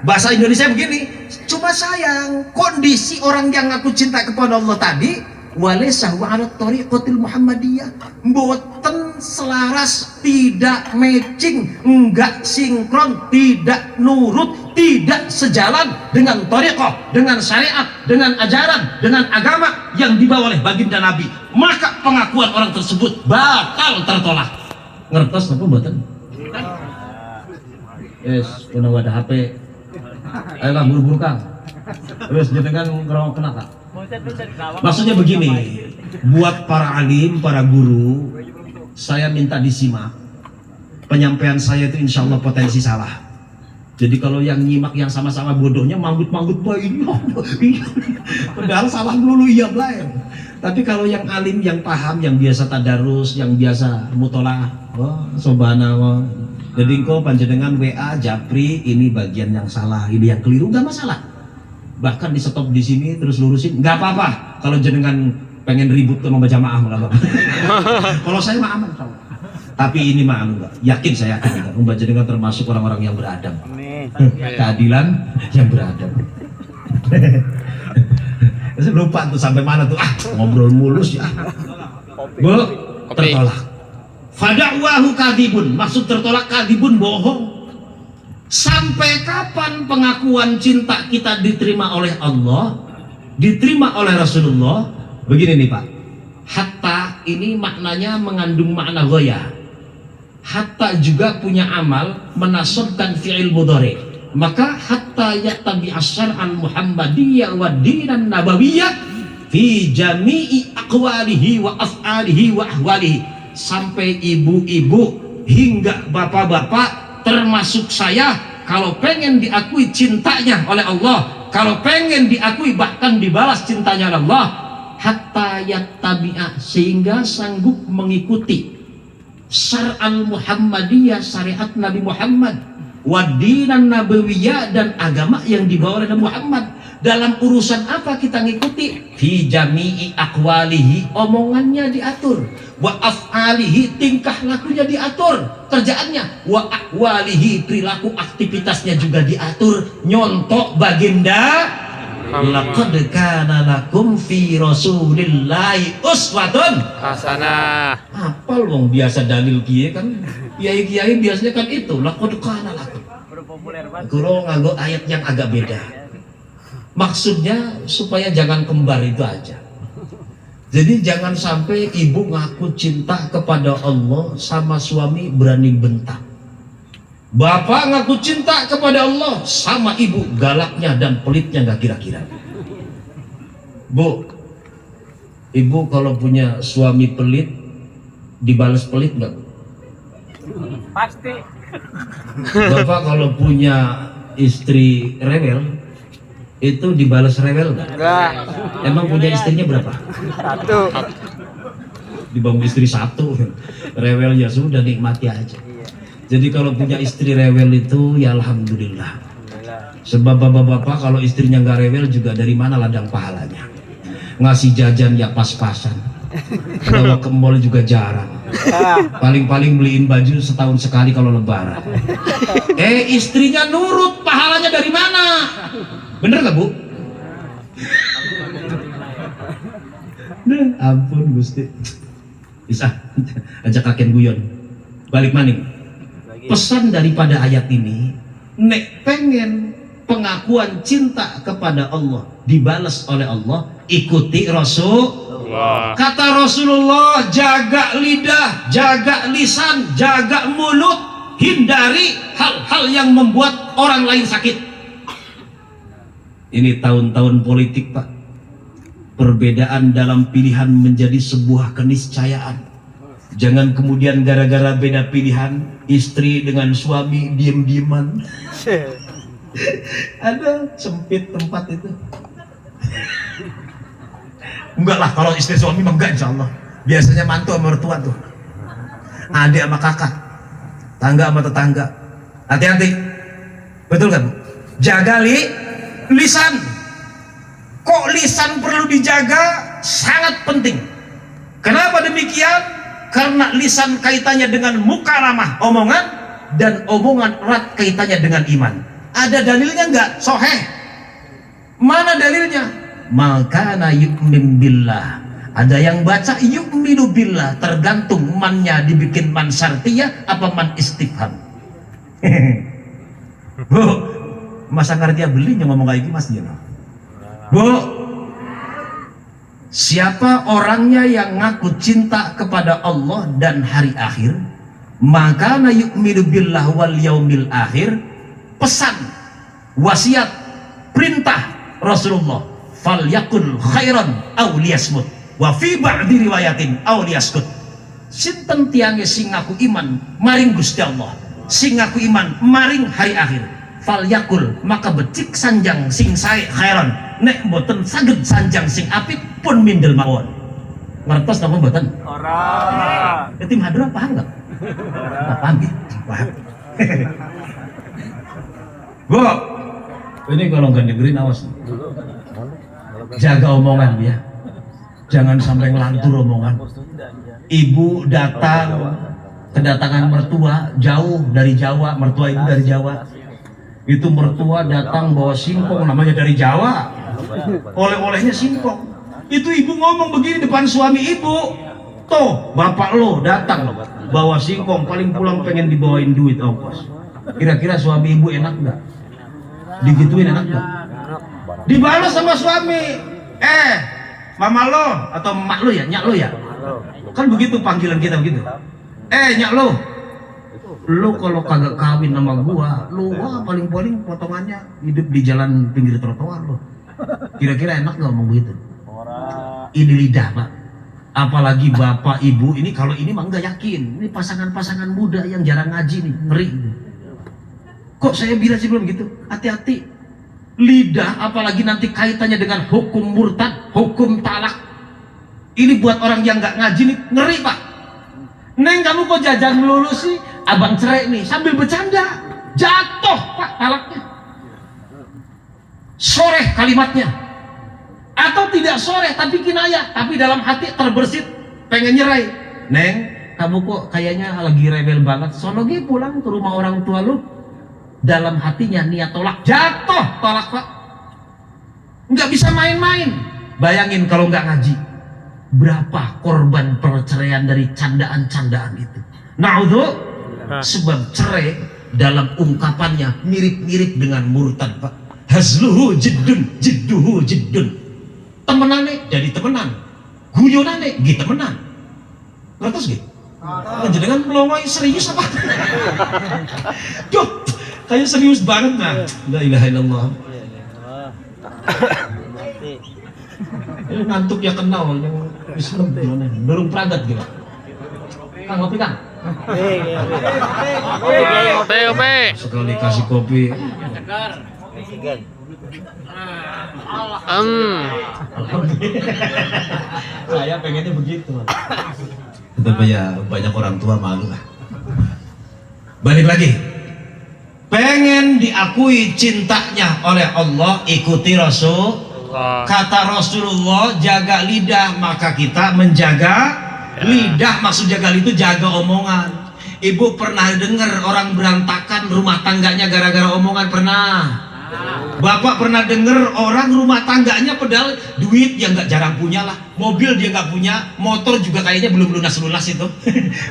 Bahasa Indonesia begini, cuma sayang kondisi orang yang aku cinta kepada Allah tadi walaysa huwa ala tariqatil Muhammadiyah, mboten selaras, tidak matching, enggak sinkron, tidak nurut, tidak sejalan dengan tariqah, dengan syariat, dengan ajaran, dengan agama yang dibawa oleh baginda Nabi, maka pengakuan orang tersebut bakal tertolak. Ngertos apa mboten? Yes, kuna wadah HP. Ayolah buru-buru Kang. Terus jenengan ngerong kena Kang. Maksudnya begini, buat para alim, para guru, saya minta disimak. Penyampaian saya itu insya Allah potensi salah. Jadi kalau yang nyimak yang sama-sama bodohnya manggut-manggut ini, padahal salah melulu iya belai. Tapi kalau yang alim, yang paham, yang biasa tadarus, yang biasa mutolaah, oh subhanallah. Jadi engkau panjenengan WA Japri ini bagian yang salah, ini yang keliru, nggak masalah. Bahkan di stop di sini terus lurusin, nggak apa-apa. Kalau jenengan pengen ribut sama jamaah nggak apa-apa. Kalau saya mah aman kalau. Tapi ini mah enggak. Yakin saya yakin enggak. Jenengan termasuk orang-orang yang beradab. Keadilan yang beradab. Saya lupa tuh sampai mana tuh, ngobrol mulus ya. Bu, tertolak. Fada'wahu kadhibun, maksud tertolak kadhibun, bohong. Sampai kapan pengakuan cinta kita diterima oleh Allah, diterima oleh Rasulullah? Begini nih Pak, hatta ini maknanya mengandung makna ghoya. Hatta juga punya amal menasabkan fi'il mudhari. Maka hatta yattabi asyar'an muhammadiyya wa dinan nabawiyya fi jami'i aqwalihi wa af'alihi wa ahwalihi. Sampai ibu-ibu hingga bapak-bapak termasuk saya, kalau pengen diakui cintanya oleh Allah, kalau pengen diakui bahkan dibalas cintanya oleh Allah, hatta yattabi'a, sehingga sanggup mengikuti syar'al Muhammadiyah, syariat Nabi Muhammad, wadinan nabawiyah, dan agama yang dibawa oleh Nabi Muhammad. Dalam urusan apa kita ngikuti? Fi jami'i aqwalihi, omongannya diatur, wa af'alihi, tingkah lakunya diatur, kerjaannya, wa ahwalihi, perilaku aktivitasnya juga diatur. Nyontok baginda, laqad kana lakum fi rasulillahi uswatun hasanah. Apal wong biasa dalil kiye kan, kiai-kiai biasanya kan itu laqad kana lakum. Kulo nganggo ayat yang agak beda. Maksudnya supaya jangan kembar itu aja. Jadi jangan sampai ibu ngaku cinta kepada Allah sama suami berani bentak. Bapak ngaku cinta kepada Allah sama ibu galaknya dan pelitnya nggak kira-kira. Bu, ibu kalau punya suami pelit dibalas pelit nggak? Pasti. Bapak kalau punya istri rewel itu dibalas rewel nggak? Enggak. Emang punya istrinya berapa? Satu. Dibangun istri satu, rewel ya sudah, nikmati aja. Jadi kalau punya istri rewel itu ya alhamdulillah. Sebab bapak-bapak kalau istrinya nggak rewel juga dari mana ladang pahalanya? Ngasih jajan ya pas-pasan. Bawa ke mall juga jarang. Paling-paling beliin baju setahun sekali kalau lebaran. Istrinya nurut, pahalanya dari mana? Bener gak Bu? Nah, ampun Gusti. Bisa ajak kakek guyon. Balik maning. Pesan daripada ayat ini, nek pengen pengakuan cinta kepada Allah dibalas oleh Allah, ikuti Rasul. Kata Rasulullah, jaga lidah, jaga lisan, jaga mulut, hindari hal-hal yang membuat orang lain sakit. Ini tahun-tahun politik Pak, perbedaan dalam pilihan menjadi sebuah keniscayaan. Jangan kemudian gara-gara beda pilihan, istri dengan suami diem-dieman. Ada sempit tempat itu. Enggak lah, kalau istri suami enggak, insya Allah. Biasanya mantu sama mertua tuh, adik sama kakak, tangga sama tetangga. Hati-hati, betul kan Bu? Jaga lisan. Kok lisan perlu dijaga? Sangat penting. Kenapa demikian? Karena lisan kaitannya dengan mukalamah, omongan, dan omongan erat kaitannya dengan iman. Ada dalilnya enggak? Sahih. Mana dalilnya? Makana yu'min billah. Ada yang baca yu'minu billah, tergantung mannya dibikin man syartiyah apa man istifham. Bu, masa ngerti beli ngomong kayak gitu Mas Jono? Bu, siapa orangnya yang ngaku cinta kepada Allah dan hari akhir, maka na yu'minu billah wal yaumil akhir, pesan, wasiat, perintah Rasulullah, fal yakul khairan aw liyasmut, wa fi ba'di riwayatin aw liyaskut. Sinten tiange sing ngaku iman maring Gusti Allah, sing ngaku iman maring hari akhir, fal yakul maka becik sanjang sing sae khairan, nek mboten saged sanjang sing apik pun mindel mawon. Ngertos napa mboten? Ora. Tim hadra paham enggak? Paham gitu? Paham. Bu, ini kalau nggak dengerin awas. Jaga omongan ya. Jangan sampai ngelantur omongan. Ibu datang, kedatangan mertua jauh dari Jawa, mertua ibu dari Jawa. Itu mertua datang bawa singkong, namanya dari Jawa. Oleh-olehnya singkong. Itu ibu ngomong begini depan suami ibu. Tuh, bapak lo datang bawa singkong, paling pulang pengen dibawain duit ongkos. Kira-kira suami ibu enak nggak? Digituin enak nggak? Dibalas sama suami. Mama lo atau emak lo ya, nyak lo ya. Kan begitu panggilan kita begitu. Nyak lo. Lo kalau kagak kawin sama gua, lo wah paling-paling potongannya hidup di jalan pinggir trotoar lo. Kira-kira enak nggak ngomong begitu? Ini lidah Pak. Apalagi bapak ibu ini, kalau ini mah nggak yakin. Ini pasangan-pasangan muda yang jarang ngaji nih, ngeri. Kok saya bilang sih belum gitu? Hati-hati. Lidah apalagi nanti kaitannya dengan hukum murtad, hukum talak. Ini buat orang yang nggak ngaji nih, ngeri Pak. Neng kamu kok jajan melulu sih? Abang cerai nih sambil bercanda. Jatuh Pak talaknya. Soreh kalimatnya. Atau tidak soreh tapi kinayah, tapi dalam hati terbersit pengen nyerai. Neng, kamu kok kayaknya lagi rebel banget. Sono ge pulang ke rumah orang tua lu. Dalam hatinya niat tolak, jatuh tolak Pak. Nggak bisa main-main. Bayangin kalau nggak ngaji, berapa korban perceraian dari candaan-candaan itu. Na'udzu, sebab cerai dalam ungkapannya mirip-mirip dengan murtad Pak. Hazluhu jiddun, jidduhu jiddun. Temenane jadi temenan, guyonane gitu temenan. Ngertos gitu? Jenengan melongoi serius apa? Duh, kayak serius banget nah. La ilaha illallah. Ini ngantuk ya kenal yang Islam gimana? Dorong peragat gitu. Kang kopi Kang. Kopi. Sekali kasih kopi. Saya pengennya begitu. Tapi ya banyak orang tua malu lah. Balik lagi. Pengen diakui cintanya oleh Allah, ikuti Rasul. Kata Rasulullah, jaga lidah, maka kita menjaga lidah. Maksud jaga itu jaga omongan. Ibu pernah dengar orang berantakan rumah tangganya gara-gara omongan? Pernah. Bapak pernah dengar orang rumah tangganya padahal duit yang nggak jarang punya lah, mobil dia nggak punya, motor juga kayaknya belum lunas itu.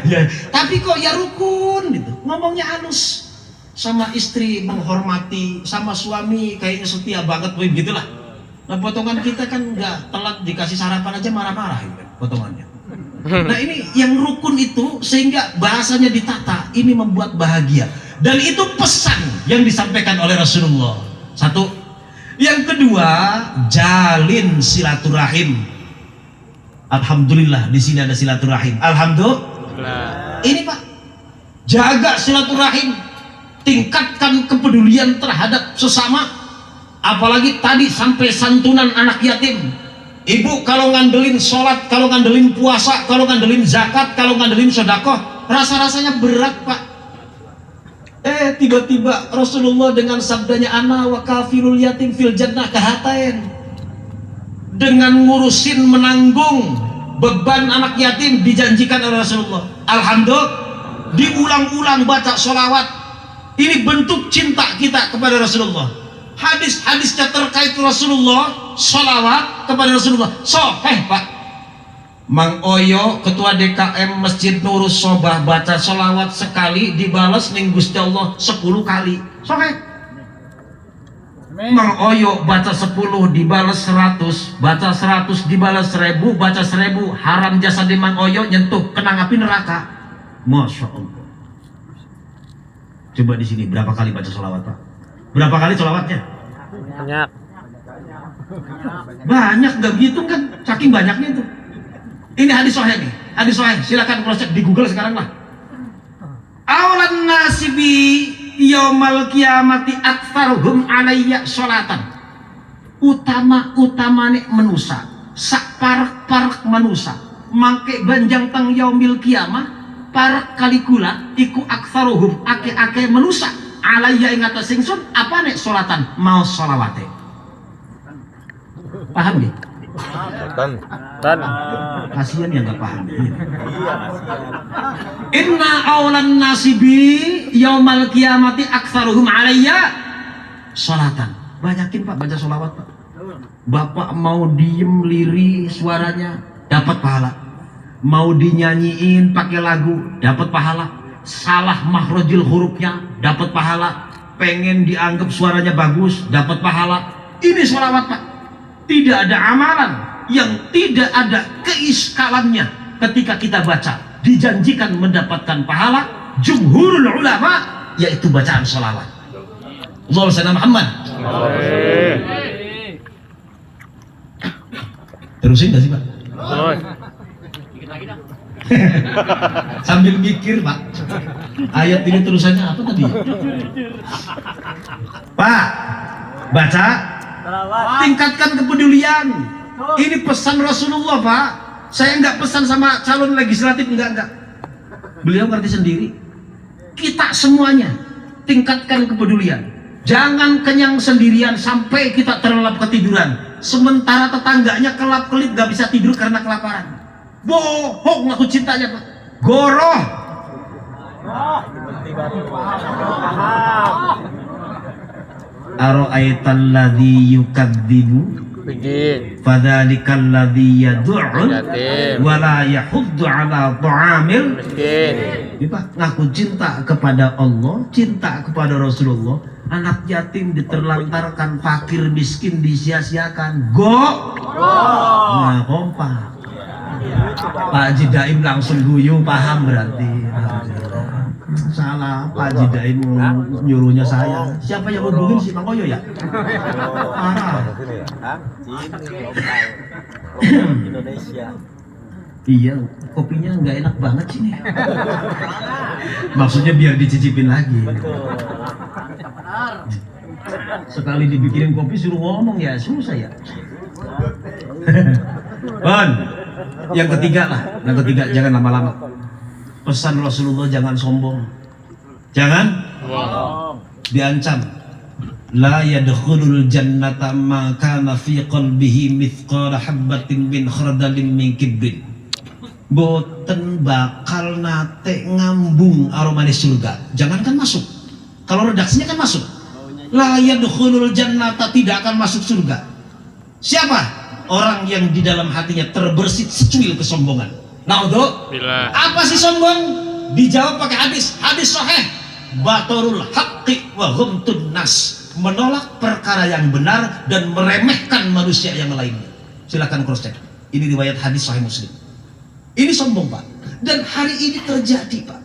Ya, tapi kok ya rukun gitu, ngomongnya halus, sama istri menghormati, sama suami kayaknya setia banget, begitulah. Nah potongan kita kan nggak telat dikasih sarapan aja marah-marah gitu, potongannya. Nah ini yang rukun itu sehingga bahasanya ditata, ini membuat bahagia. Dan itu pesan yang disampaikan oleh Rasulullah. Satu. Yang kedua, jalin silaturahim. Alhamdulillah di sini ada silaturahim. Alhamdulillah. Ini Pak, jaga silaturahim, tingkatkan kepedulian terhadap sesama. Apalagi tadi sampai santunan anak yatim. Ibu kalau ngandelin sholat, kalau ngandelin puasa, kalau ngandelin zakat, kalau ngandelin sedekah, rasa-rasanya berat Pak. Tiba-tiba Rasulullah dengan sabdanya ana wa kafirul yatim fil jannah kahatain, dengan ngurusin menanggung beban anak yatim dijanjikan oleh Rasulullah. Alhamdulillah, diulang-ulang baca sholawat. Ini bentuk cinta kita kepada Rasulullah. Hadis-hadisnya terkait Rasulullah, sholawat kepada Rasulullah sahih Pak. Mang Oyo ketua DKM Masjid Nurus Sobah baca sholawat sekali dibalas ning Gusti Allah 10 kali sahih. Mang Oyo baca 10 dibalas 100, baca 100 dibalas 1000, baca 1000, haram jasa di Mang Oyo nyentuh kena api neraka. Masya Allah. Coba di sini berapa kali baca sholawat Pak? Berapa kali sholawatnya? Banyak. Banyak, nggak begitu kan? Saking banyaknya itu. Ini hadis sahih nih, hadis sahih. Silakan cross check di Google sekarang lah. Awalan nasibi yaumal kiamati aktsaruhum alayya sholatan. Utama-utamane manusa, sak parak manusa. Mangke banjang teng yaumil kiamah parak kalikula iku aktsaruhum ake-ake manusa alayya ing atas ingsun apane sholatan mau sholawate. Paham nggih? Dan Kasihan yang nggak paham. Inna aulan nasibi yaumal kiamati aktsaruhum alayya sholatan. Banyakin Pak baca sholawat Pak. Bapak mau diem liri suaranya dapat pahala. Mau dinyanyiin pakai lagu dapat pahala. Salah makhrajul hurufnya dapat pahala. Pengen dianggap suaranya bagus dapat pahala. Ini sholawat Pak. Tidak ada amalan yang tidak ada keiskalannya ketika kita baca dijanjikan mendapatkan pahala. Jumhurul ulama yaitu bacaan sholawat. Allahumma shalli ala Muhammad. Terusin gak sih Pak? Sambil mikir Pak, ayat ini terusannya apa tadi Pak? Baca, tingkatkan kepedulian. Ini pesan Rasulullah Pak. Saya nggak pesan sama calon legislatif, enggak. Beliau ngerti sendiri. Kita semuanya tingkatkan kepedulian. Jangan kenyang sendirian sampai kita terlelap ketiduran. Sementara tetangganya kelap-kelip nggak bisa tidur karena kelaparan. Bohong aku cintanya Pak. Goroh. Ara'aital ladzi yukadzibu begin. fadzalikal ladzi yad'u Yatim. wa la yahuddu ala ta'amil Miskin. Ini Pak, ngaku cinta kepada Allah, cinta kepada Rasulullah, anak yatim diterlantarkan, fakir miskin disia-siakan. Nah, kompak. Pak Haji Daim langsung guyu, paham berarti. Salah, Pak Haji Daim nyuruhnya saya. Siapa yang hubungin si Mang Oyo ya? Parah. Indonesia. Iya, kopinya nggak enak banget sih nih. Maksudnya biar dicicipin lagi. Sekali dibikinin kopi suruh ngomong ya susah ya. Bon, yang ketiga lah, jangan lama-lama. Pesan Rasulullah jangan sombong, jangan diancam. La yadkhulul jannata ma kana fi qalbihi mithqala habatin min khardalin min kibrin. Boten bakal nate ngambung aromane surga. Jangankan masuk. Kalau redaksinya kan masuk. La yadkhulul jannata, tidak akan masuk surga. Siapa? Orang yang di dalam hatinya terbersit secuil kesombongan. Naudhu. Bila. Apa sih sombong? Dijawab pakai hadis sahih. Batorul haqqi wa ghamtun nas. Menolak perkara yang benar dan meremehkan manusia yang lainnya. Silakan cross check. Ini riwayat hadis sahih Muslim. Ini sombong Pak. Dan hari ini terjadi Pak.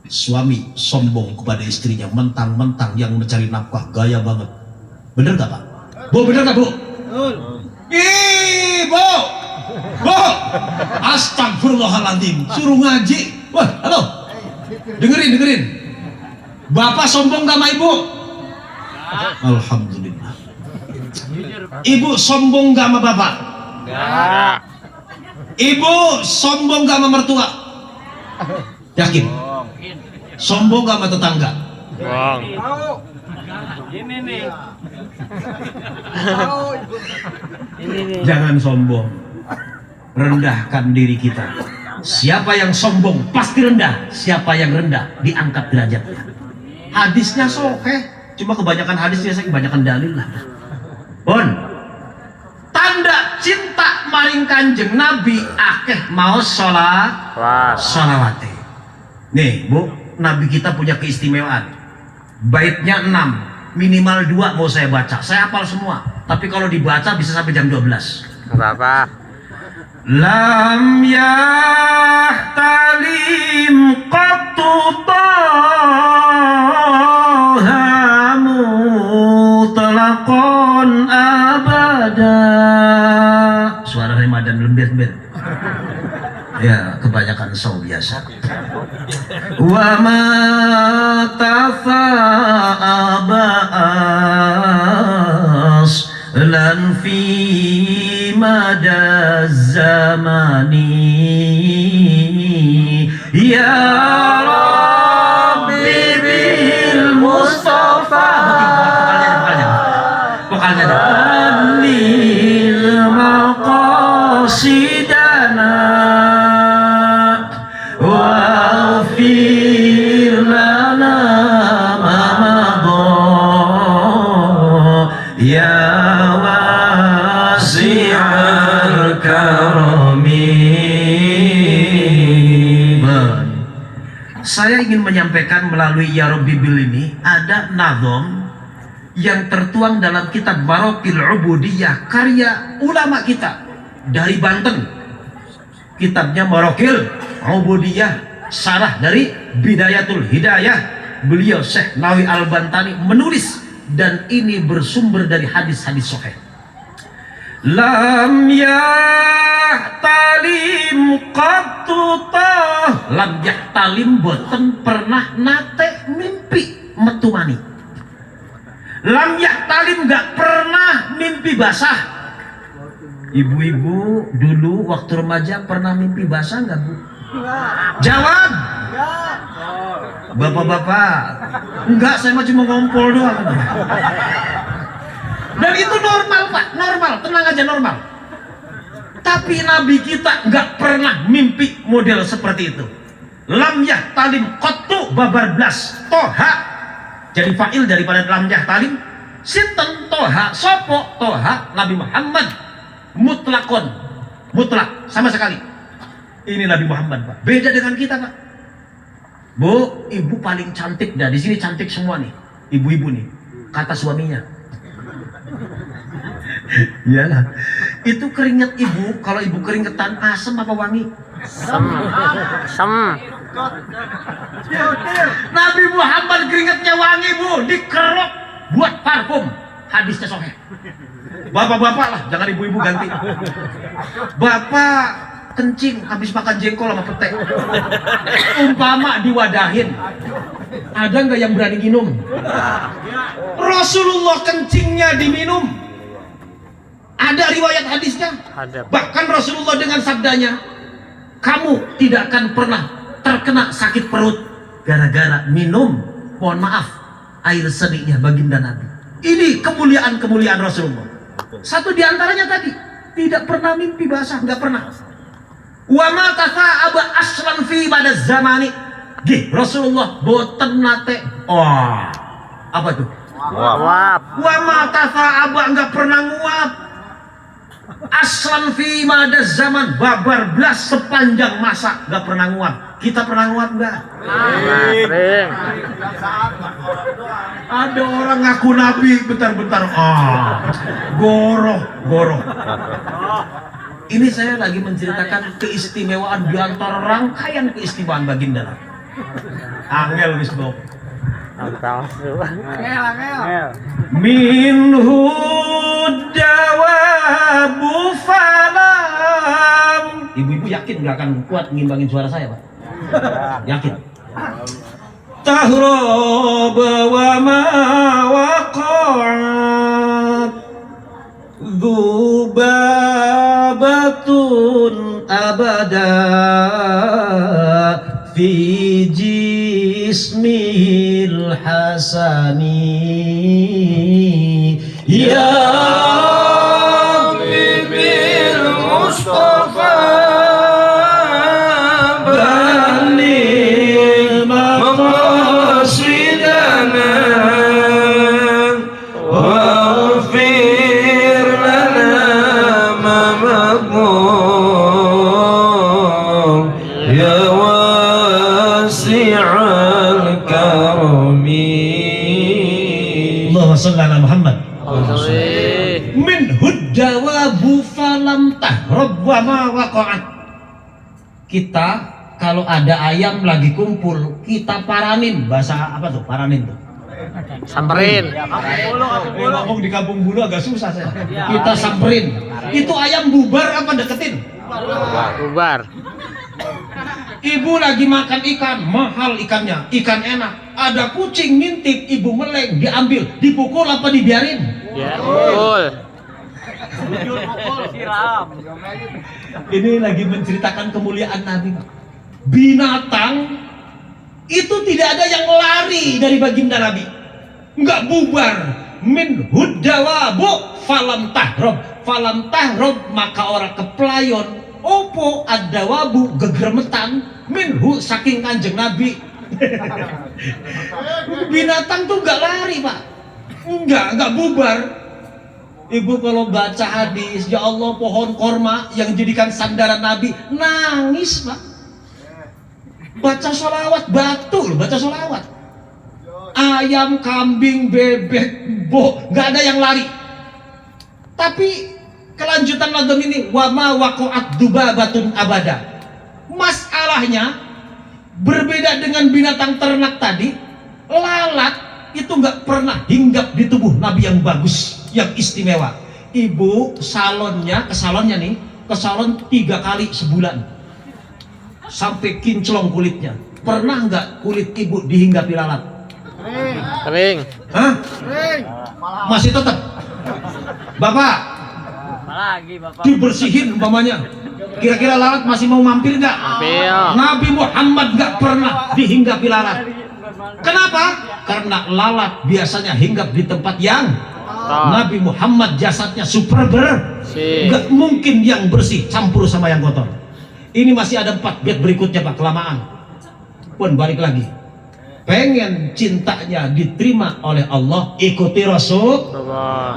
Suami sombong kepada istrinya, mentang-mentang yang mencari nafkah, gaya banget. Bener gak Pak? Bu, bener gak Bu? Ibu, Bu, astagfirullahaladzim, suruh ngaji. Wah, halo, dengerin. Bapak sombong gak sama ibu? Alhamdulillah. Ibu sombong gak sama bapak? Enggak. Ibu sombong gak sama mertua? Yakin? Sombong gak sama tetangga? Bohong. Ini nih. Jangan sombong. rendahkan diri kita. Siapa yang sombong pasti rendah, siapa yang rendah diangkat derajatnya. Hadisnya sahih, cuma kebanyakan hadisnya saya kebanyakan dalil lah. Bon, tanda cinta maring kanjeng Nabi akeh mau sholawate. Nih Bu, Nabi kita punya keistimewaan. Baitnya 6, minimal 2 mau saya baca. Saya hafal semua, tapi kalau dibaca bisa sampai jam 12. Apa-apa. Lam yahtalim qattu taha mutlaqan abada. Suara Ramadan lembir-lembir. Ya, kebanyakan show biasa. Wa ma tafa'abas lan fi mada zamani ya Rabbi bil Mustafa. Vokalnya anil maqasidana waghfir lana ma madha ya wasi'al karami. Saya ingin menyampaikan melalui Ya Rabbi Bil ini ada nazom yang tertuang dalam kitab Barokil Ubudiyah karya ulama kita dari Banten. Kitabnya Barokil Ubudiyah, sarah dari Bidayatul Hidayah. Beliau Syekh Nawawi Al-Bantani menulis, dan ini bersumber dari hadis-hadis sahih. Lam yahtalim qattu tah. Lam yahtalim boten pernah nate mimpi metu mani. Lam yahtalim gak pernah mimpi basah. Ibu-ibu dulu waktu remaja pernah mimpi basah nggak Bu? Jawab. Bapak-bapak, enggak, saya mah cuma ngompol doang. Dan itu normal Pak, normal, tenang aja, normal. Tapi Nabi kita nggak pernah mimpi model seperti itu. Lam yahtalim qattu babar blas toha, jadi fa'il daripada lam yahtalim. Sinten toha, sopo toha Nabi Muhammad mutlakon, mutlak sama sekali. Ini Nabi Muhammad Pak, beda dengan kita Pak. Bu, ibu paling cantik dah di sini, cantik semua nih, ibu-ibu nih, kata suaminya. Iyalah, itu keringat ibu, kalau ibu keringetan asem apa wangi? Sem. Nabi Muhammad keringatnya wangi Bu, dikerok buat parfum. Hadisnya sahih. Bapak-bapak lah, jangan ibu-ibu ganti. Bapak kencing habis makan jengkol sama petek, umpama diwadahin, ada nggak yang berani minum? Rasulullah kencingnya diminum, ada riwayat hadisnya. Bahkan Rasulullah dengan sabdanya, kamu tidak akan pernah terkena sakit perut gara-gara minum, mohon maaf, air seninya baginda Nabi. Ini kemuliaan Rasulullah. Satu diantaranya tadi, tidak pernah mimpi basah, nggak pernah. Wa ma tasa'aba aslan fi pada zamani. Gih, Rasulullah boten nate. Oh, apa tuh? Nguap. Wa ma tasa'aba, enggak pernah nguap. Aslan fi pada zaman, babar blas sepanjang masa enggak pernah nguap. Kita pernah nguap enggak? Sering. Ada orang ngaku nabi bentar-bentar. Goroh. Ini saya lagi menceritakan keistimewaan di antara rangkaian keistimewaan baginda Nabi. Angel wis Bob. Minhu dawabu falam. Ibu-ibu yakin nggak akan kuat ngimbangin suara saya Pak? Yakin? Tahrab wa ma waqa'at Dhubabatun abada fi jismil hasani ya Rabbi bil Mustafa يا واسع الكرم اللهم صل على محمد min huddawabu falam tahrab wa ma waqa'at. Kita kalau ada ayam lagi kumpul, kita paranin. Bahasa apa tuh paranin tuh? Samperin. Ngomong di kampung bulu agak susah saya. Kita samperin. Itu ayam bubar apa deketin? Bubar. Ibu lagi makan ikan, mahal ikannya, ikan enak. Ada kucing ngintip, ibu meleng, diambil, dipukul apa dibiarin? Ya, betul. Ini lagi menceritakan kemuliaan Nabi. Binatang itu tidak ada yang lari dari baginda Nabi, nggak bubar. Min huddawabu falam tahrob, falam tahrob maka orang keplayon. Opo adawabu gegremetan minhu saking kanjeng Nabi. Binatang tuh nggak lari pak, nggak bubar. Ibu kalau baca hadis, ya Allah pohon korma yang jadikan sandaran Nabi, nangis pak. Baca sholawat, batul baca sholawat. Ayam, kambing, bebek, nggak ada yang lari. Tapi kelanjutan lagam ini, wama waqa'at dubabatun abada. Masalahnya berbeda dengan binatang ternak tadi, lalat itu nggak pernah hinggap di tubuh Nabi yang bagus, yang istimewa. Ibu ke salonnya nih, ke salon 3 kali sebulan sampai kinclong kulitnya. Pernah nggak kulit ibu dihinggapi lalat? Kering. Hah? Masih tetap? Bapak dibersihin umpamanya, kira-kira lalat masih mau mampir nggak? Mampir. Nabi Muhammad nggak pernah dihinggapi lalat. Kenapa? Karena lalat biasanya hinggap di tempat yang Nabi Muhammad jasadnya super bersih, nggak mungkin yang bersih campur sama yang kotor. Ini masih ada 4 bait berikutnya pak, kelamaan. Pun balik lagi. Pengen cintanya diterima oleh Allah, ikuti Rasul.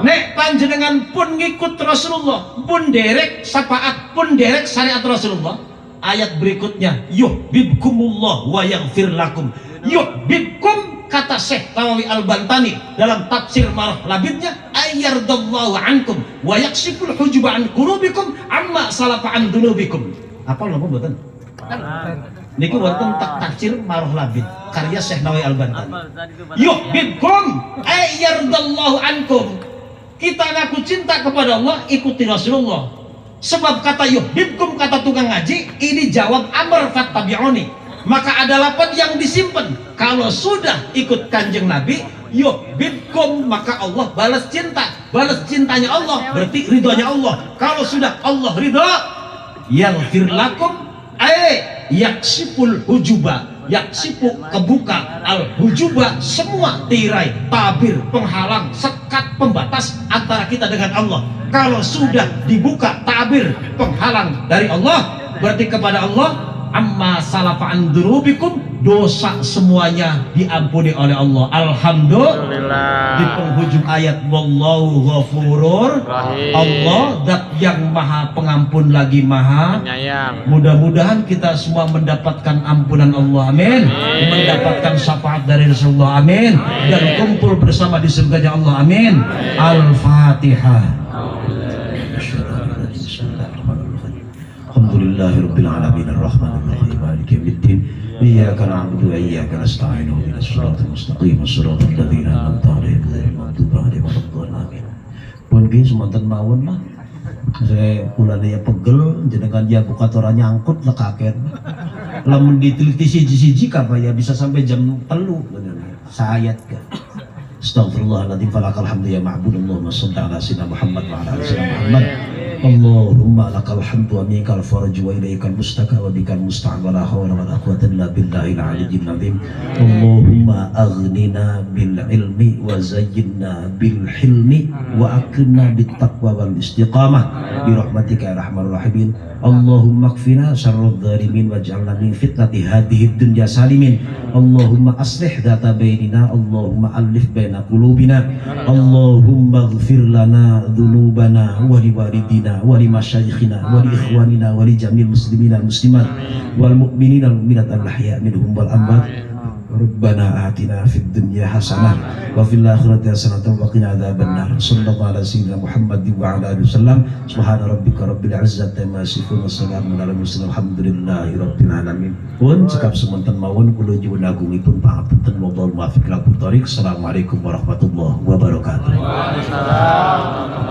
Nek panjenengan pun ngikut Rasulullah, pun derek syafaat, pun derek syariat Rasulullah. Ayat berikutnya, yuhibbukumullah wa yaghfir lakum. Yuhibbukum kata Syekh Nawawi Al-Bantani dalam tafsir Marah Labidnya, ayyardallahu ankum wa yaksiful hujuba an qulubikum amma salafa an dunubikum. Apa lo mboten? Niki wonten tafsir Marah Labid karya Syekh Nawawi Al-Bantani. Yuhibbukum ayyardallahu ankum. Kita ngaku cinta kepada Allah, ikuti Rasulullah. Sebab kata yuhibbukum, kata tukang ngaji, ini jawab amr fattabi'uni. Maka ada lapan yang disimpan. Kalau sudah ikut kanjeng Nabi, yuhibbukum, maka Allah balas cinta. Balas cintanya Allah berarti ridhonya Allah. Kalau sudah Allah ridho, yaghfir lakum yaksiful hujuba, yaksifu kebuka, al hujuba semua tirai, tabir, penghalang, sekat, pembatas antara kita dengan Allah. Kalau sudah dibuka tabir, penghalang dari Allah, berarti kepada Allah, amma salafa an dunubikum, dosa semuanya diampuni oleh Allah. Alhamdulillah. Di penghujung ayat, wallahu ghafurur rahim. Allah zat yang maha pengampun lagi maha penyayang. Mudah-mudahan kita semua mendapatkan ampunan Allah, amin. Mendapatkan syafaat dari Rasulullah, amin. Dan kumpul bersama di surganya Allah, amin. Al-Fatihah. Alhamdulillahirabbil alamin arrahmanir rahim maliki yaumiddin iyyaka na'budu wa iyyaka nasta'in ihdinas siratal mustaqim siratal ladzina an'amta 'alaihim ghairil maghdubi 'alaihim waladdallin. Pun ki semonten mawon lah. Saya kulane ya pegel jenengan dia buka tora nyangkut lekaken. Lamun diteliti siji-siji kapaya bisa sampai jam 3 sayat ka. Astaghfirullahaladzim, falakal hamdu ya ma'budullah, sholli ala sayyidina Muhammad wa ala ali sayyidina Muhammad. Allahumma lakal hamdu wa minkal farju wa ilaikal mustaka wa bikal musta'an wa la hawla wa la quwwata illa billahil aliyyil azim. Allahumma aghnina bil ilmi wa zayyinna bil hilmi wa akrimna bit taqwa wal istiqamah bi rahmatika ya arhamar rahimin. Allahumma kfina syarradh dhalimin waj'alna min fitnati hadhihi dunya salimin. Allahumma aslih dhata bainina, Allahumma alif baina qulubina, Allahumma ighfir lana dhunubana wa liwalidina lana wa li masyayikhina wa li ikhwanina wa li jamil muslimina muslimat wal mu'minina wal mu'minat al-ahya minhum wal amwat. Rabbana atina fid dunya hasanah wa fil akhirati hasanah wa qina adzabannar. Sallallahu ala sayyidina Muhammadin wa ala alihi wasallam. Subhana rabbika rabbil izzati amma yasifun wa salamun ala mursalin alhamdulillahi rabbil alamin. Pun cekap semonten mawon kula nyuwun agungipun pangapunten wallahu muwaffiq ila thoriq. Assalamualaikum warahmatullahi wabarakatuh. Waalaikumsalam.